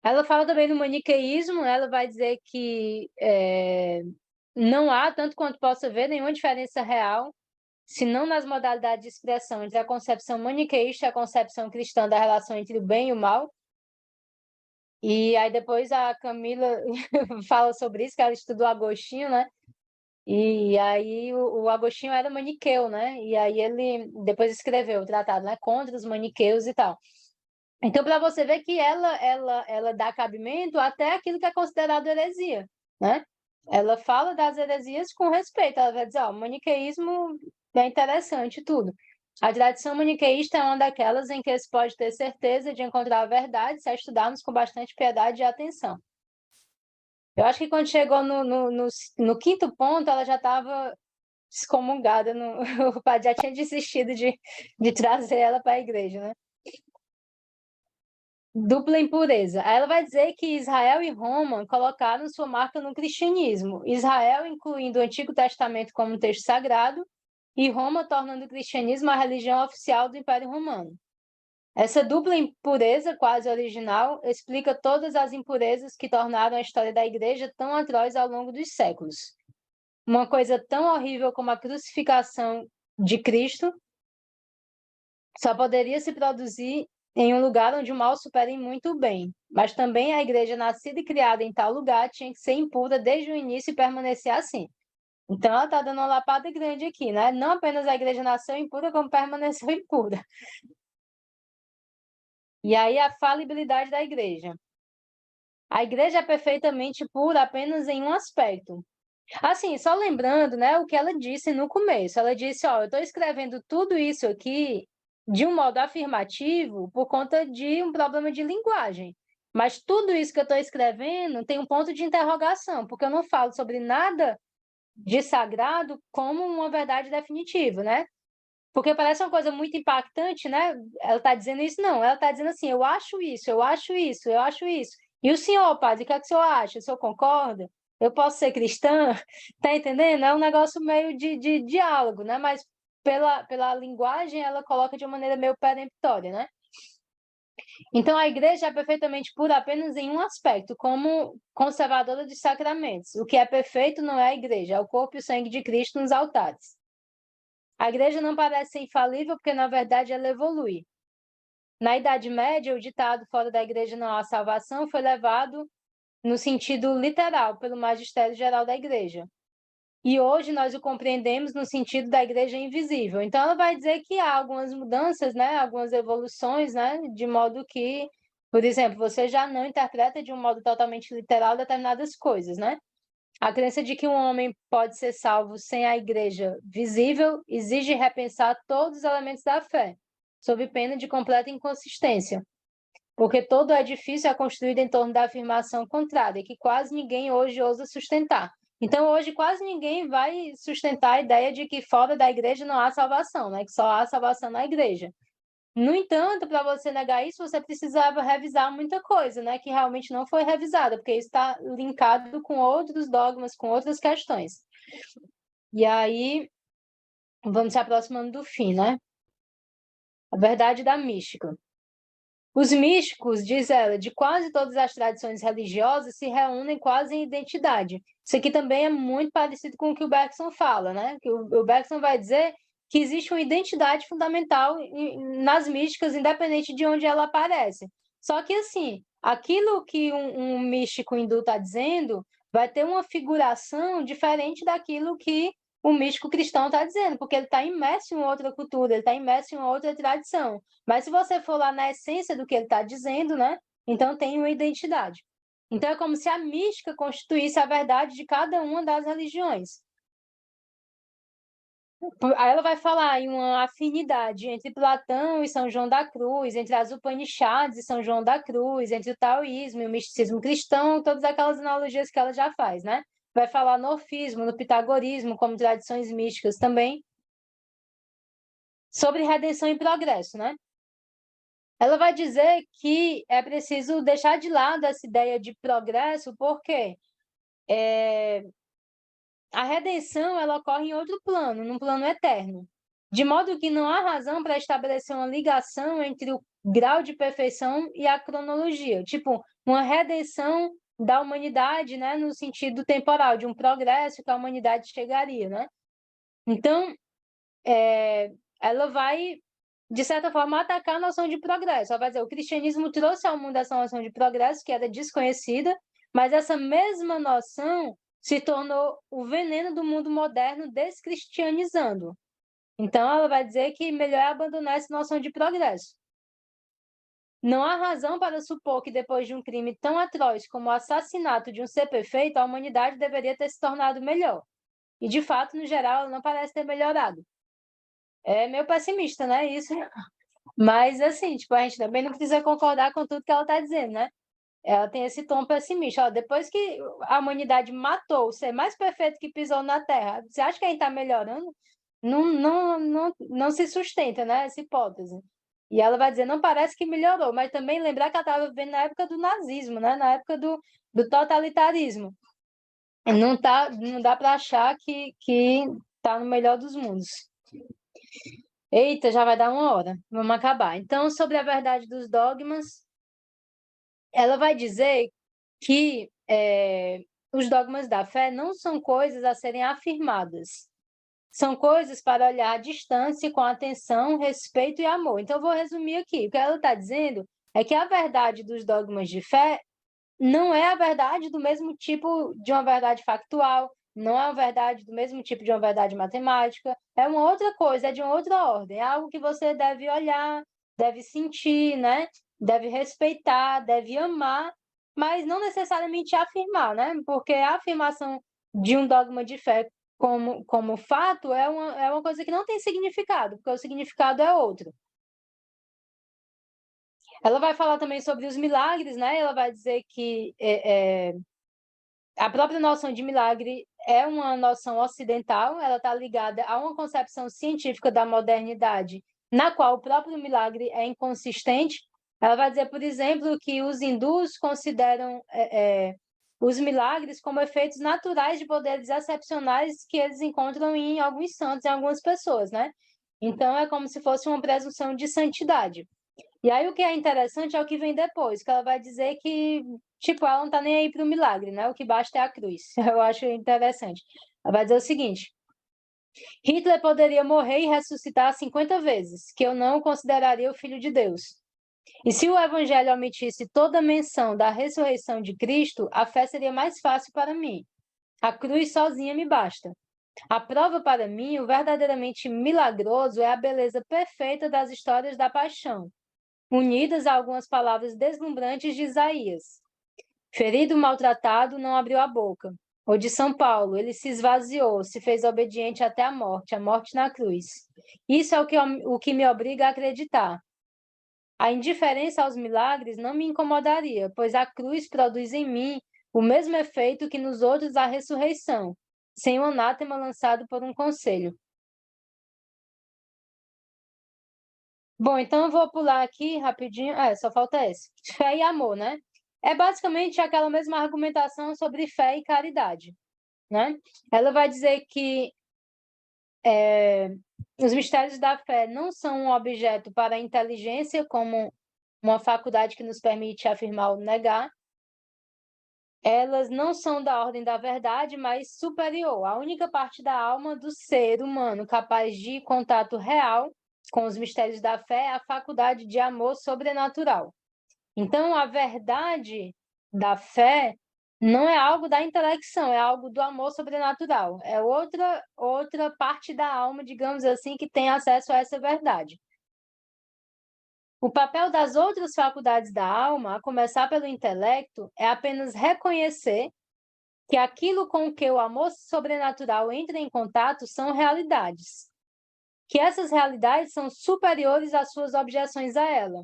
Ela fala também do maniqueísmo, ela vai dizer que não há, tanto quanto possa ver, nenhuma diferença real, se não nas modalidades de expressão entre a concepção maniqueísta e a concepção cristã da relação entre o bem e o mal. E aí depois a Camila fala sobre isso, que ela estudou Agostinho, né? E aí o Agostinho era maniqueu, né? E aí ele depois escreveu o tratado, né, contra os maniqueus e tal. Então, para você ver que ela dá cabimento até aquilo que é considerado heresia, né? Ela fala das heresias com respeito. Ela vai dizer, ó, o maniqueísmo é interessante e tudo. A tradição maniqueísta é uma daquelas em que se pode ter certeza de encontrar a verdade se a estudarmos com bastante piedade e atenção. Eu acho que quando chegou no quinto ponto, ela já estava excomungada, o padre já tinha desistido de trazer ela para a igreja, né? Dupla impureza. Aí ela vai dizer que Israel e Roma colocaram sua marca no cristianismo. Israel incluindo o Antigo Testamento como texto sagrado e Roma tornando o cristianismo a religião oficial do Império Romano. Essa dupla impureza quase original explica todas as impurezas que tornaram a história da igreja tão atroz ao longo dos séculos. Uma coisa tão horrível como a crucificação de Cristo só poderia se produzir em um lugar onde o mal supera muito o bem. Mas também a igreja nascida e criada em tal lugar tinha que ser impura desde o início e permanecer assim. Então ela está dando uma lapada grande aqui, né? Não apenas a igreja nasceu impura, como permaneceu impura. E aí a falibilidade da igreja. A igreja é perfeitamente pura apenas em um aspecto. Assim, só lembrando, né, o que ela disse no começo. Ela disse, ó, eu estou escrevendo tudo isso aqui de um modo afirmativo por conta de um problema de linguagem. Mas tudo isso que eu estou escrevendo tem um ponto de interrogação, porque eu não falo sobre nada de sagrado como uma verdade definitiva, né? Porque parece uma coisa muito impactante, né? Ela está dizendo isso, não. Ela está dizendo assim, eu acho isso, eu acho isso, eu acho isso. E o senhor, padre, o que é que o senhor acha? O senhor concorda? Eu posso ser cristã? Tá entendendo? É um negócio meio de diálogo, né? Mas pela linguagem, ela coloca de uma maneira meio peremptória, né? Então, a igreja é perfeitamente pura apenas em um aspecto, como conservadora de sacramentos. O que é perfeito não é a igreja, é o corpo e o sangue de Cristo nos altares. A igreja não parece ser infalível porque, na verdade, ela evolui. Na Idade Média, o ditado fora da igreja não há salvação foi levado no sentido literal pelo magistério geral da igreja. E hoje nós o compreendemos no sentido da igreja invisível. Então ela vai dizer que há algumas mudanças, né, algumas evoluções, né, de modo que, por exemplo, você já não interpreta de um modo totalmente literal determinadas coisas, né? A crença de que um homem pode ser salvo sem a igreja visível exige repensar todos os elementos da fé, sob pena de completa inconsistência, porque todo edifício é construído em torno da afirmação contrária, que quase ninguém hoje ousa sustentar. Então, hoje, quase ninguém vai sustentar a ideia de que fora da igreja não há salvação, né? Que só há salvação na igreja. No entanto, para você negar isso, você precisava revisar muita coisa, né? Que realmente não foi revisada, porque isso está linkado com outros dogmas, com outras questões. E aí, vamos se aproximando do fim, né? A verdade da mística. Os místicos, diz ela, de quase todas as tradições religiosas se reúnem quase em identidade. Isso aqui também é muito parecido com o que o Bergson fala, né? Que o Bergson vai dizer que existe uma identidade fundamental nas místicas, independente de onde ela aparece. Só que, assim, aquilo que um místico hindu está dizendo vai ter uma figuração diferente daquilo que o místico cristão está dizendo, porque ele está imerso em outra cultura, ele está imerso em outra tradição. Mas se você for lá na essência do que ele está dizendo, né? Então tem uma identidade. Então é como se a mística constituísse a verdade de cada uma das religiões. Aí ela vai falar em uma afinidade entre Platão e São João da Cruz, entre as Upanishads e São João da Cruz, entre o taoísmo e o misticismo cristão, todas aquelas analogias que ela já faz, né? Vai falar no orfismo, no pitagorismo, como tradições místicas também, sobre redenção e progresso, né? Ela vai dizer que é preciso deixar de lado essa ideia de progresso, porque a redenção ela ocorre em outro plano, num plano eterno. De modo que não há razão para estabelecer uma ligação entre o grau de perfeição e a cronologia. Tipo, uma redenção da humanidade, né, no sentido temporal, de um progresso que a humanidade chegaria, né? Então, ela vai, de certa forma, atacar a noção de progresso. Ela vai dizer, o cristianismo trouxe ao mundo essa noção de progresso que era desconhecida, mas essa mesma noção se tornou o veneno do mundo moderno, descristianizando. Então, ela vai dizer que melhor é abandonar essa noção de progresso. Não há razão para supor que depois de um crime tão atroz como o assassinato de um ser perfeito, a humanidade deveria ter se tornado melhor. E, de fato, no geral, ela não parece ter melhorado. É meio pessimista, né? Isso. Mas, assim, tipo, a gente também não precisa concordar com tudo que ela está dizendo, né? Ela tem esse tom pessimista. Ó, depois que a humanidade matou o ser mais perfeito que pisou na Terra, você acha que a gente está melhorando? Não se sustenta, né? Essa hipótese. E ela vai dizer, não parece que melhorou, mas também lembrar que ela estava vivendo na época do nazismo, né? Na época do totalitarismo. Não dá para achar que tá no melhor dos mundos. Eita, já vai dar 1 hora. Vamos acabar. Então, sobre a verdade dos dogmas, ela vai dizer que os dogmas da fé não são coisas a serem afirmadas. São coisas para olhar à distância com atenção, respeito e amor. Então, eu vou resumir aqui. O que ela está dizendo é que a verdade dos dogmas de fé não é a verdade do mesmo tipo de uma verdade factual, não é uma verdade do mesmo tipo de uma verdade matemática, é uma outra coisa, é de uma outra ordem, é algo que você deve olhar, deve sentir, né? Deve respeitar, deve amar, mas não necessariamente afirmar, né? Porque a afirmação de um dogma de fé como fato é uma coisa que não tem significado, porque o significado é outro. Ela vai falar também sobre os milagres, né? Ela vai dizer que a própria noção de milagre é uma noção ocidental, ela está ligada a uma concepção científica da modernidade, na qual o próprio milagre é inconsistente. Ela vai dizer, por exemplo, que os hindus consideram os milagres como efeitos naturais de poderes excepcionais que eles encontram em alguns santos, em algumas pessoas, né? Então, é como se fosse uma presunção de santidade. E aí o que é interessante é o que vem depois, que ela vai dizer que, tipo, ela não tá nem aí para o milagre, né? O que basta é a cruz. Eu acho interessante. Ela vai dizer o seguinte: Hitler poderia morrer e ressuscitar 50 vezes, que eu não o consideraria o filho de Deus. E se o evangelho omitisse toda menção da ressurreição de Cristo, a fé seria mais fácil para mim. A cruz sozinha me basta. A prova para mim, o verdadeiramente milagroso, é a beleza perfeita das histórias da paixão, unidas a algumas palavras deslumbrantes de Isaías. Ferido, maltratado, não abriu a boca. O de São Paulo, ele se esvaziou, se fez obediente até a morte na cruz. Isso é o que me obriga a acreditar. A indiferença aos milagres não me incomodaria, pois a cruz produz em mim o mesmo efeito que nos outros a ressurreição, sem o anátema lançado por um conselho. Bom, então eu vou pular aqui rapidinho. Só falta esse. Fé e amor, né? É basicamente aquela mesma argumentação sobre fé e caridade, né? Ela vai dizer que os mistérios da fé não são um objeto para a inteligência como uma faculdade que nos permite afirmar ou negar. Elas não são da ordem da verdade, mas superior. A única parte da alma do ser humano capaz de contato real com os mistérios da fé é a faculdade de amor sobrenatural. Então, a verdade da fé não é algo da intelecção, é algo do amor sobrenatural. É outra parte da alma, digamos assim, que tem acesso a essa verdade. O papel das outras faculdades da alma, a começar pelo intelecto, é apenas reconhecer que aquilo com que o amor sobrenatural entra em contato são realidades, que essas realidades são superiores às suas objeções a ela,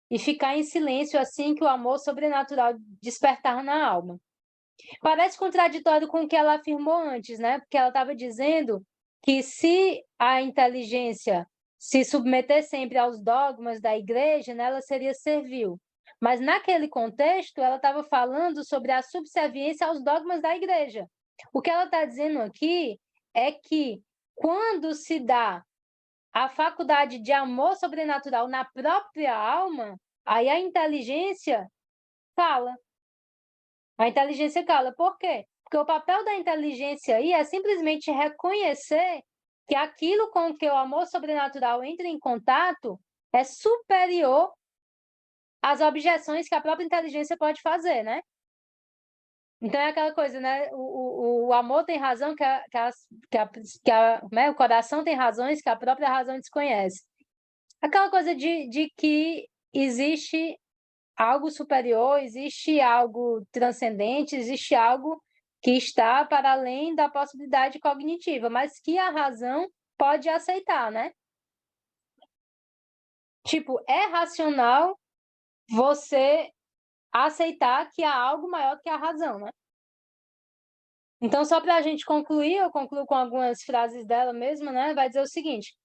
e ficar em silêncio assim que o amor sobrenatural despertar na alma. Parece contraditório com o que ela afirmou antes, né? Porque ela estava dizendo que se a inteligência se submeter sempre aos dogmas da igreja, né, ela seria servil. Mas naquele contexto, ela estava falando sobre a subserviência aos dogmas da igreja. O que ela está dizendo aqui é que quando se dá a faculdade de amor sobrenatural na própria alma, aí a inteligência cala. A inteligência cala. Por quê? Porque o papel da inteligência aí é simplesmente reconhecer que aquilo com que o amor sobrenatural entra em contato é superior às objeções que a própria inteligência pode fazer, né? Então é aquela coisa, né? O amor tem razão né? O coração tem razões que a própria razão desconhece. Aquela coisa de que existe algo superior, existe algo transcendente, existe algo que está para além da possibilidade cognitiva, mas que a razão pode aceitar, né? Tipo, é racional você aceitar que há algo maior que a razão, né? Então, só para a gente concluir, eu concluo com algumas frases dela mesma, né? Vai dizer o seguinte: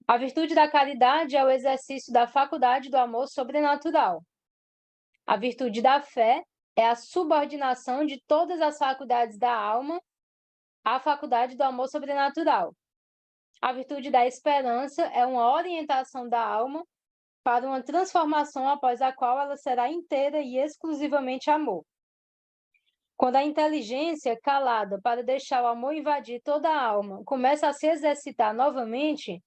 a virtude da caridade é o exercício da faculdade do amor sobrenatural. A virtude da fé é a subordinação de todas as faculdades da alma à faculdade do amor sobrenatural. A virtude da esperança é uma orientação da alma para uma transformação após a qual ela será inteira e exclusivamente amor. Quando a inteligência, calada para deixar o amor invadir toda a alma, começa a se exercitar novamente,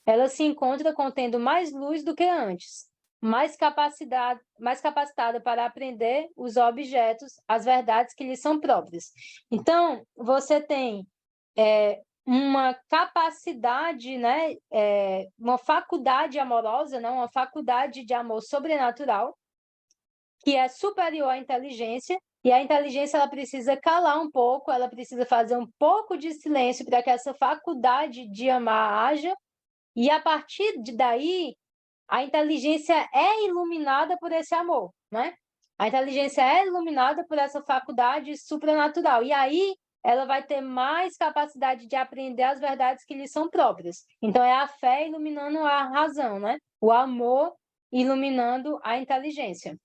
ela se encontra contendo mais luz do que antes, mais capacitada para aprender os objetos, as verdades que lhe são próprias. Então, você tem uma capacidade, né, uma faculdade amorosa, né, uma faculdade de amor sobrenatural, que é superior à inteligência, e a inteligência ela precisa calar um pouco, ela precisa fazer um pouco de silêncio para que essa faculdade de amar haja, e a partir daí, a inteligência é iluminada por esse amor, né? A inteligência é iluminada por essa faculdade supranatural. E aí, ela vai ter mais capacidade de aprender as verdades que lhe são próprias. Então, é a fé iluminando a razão, né? O amor iluminando a inteligência.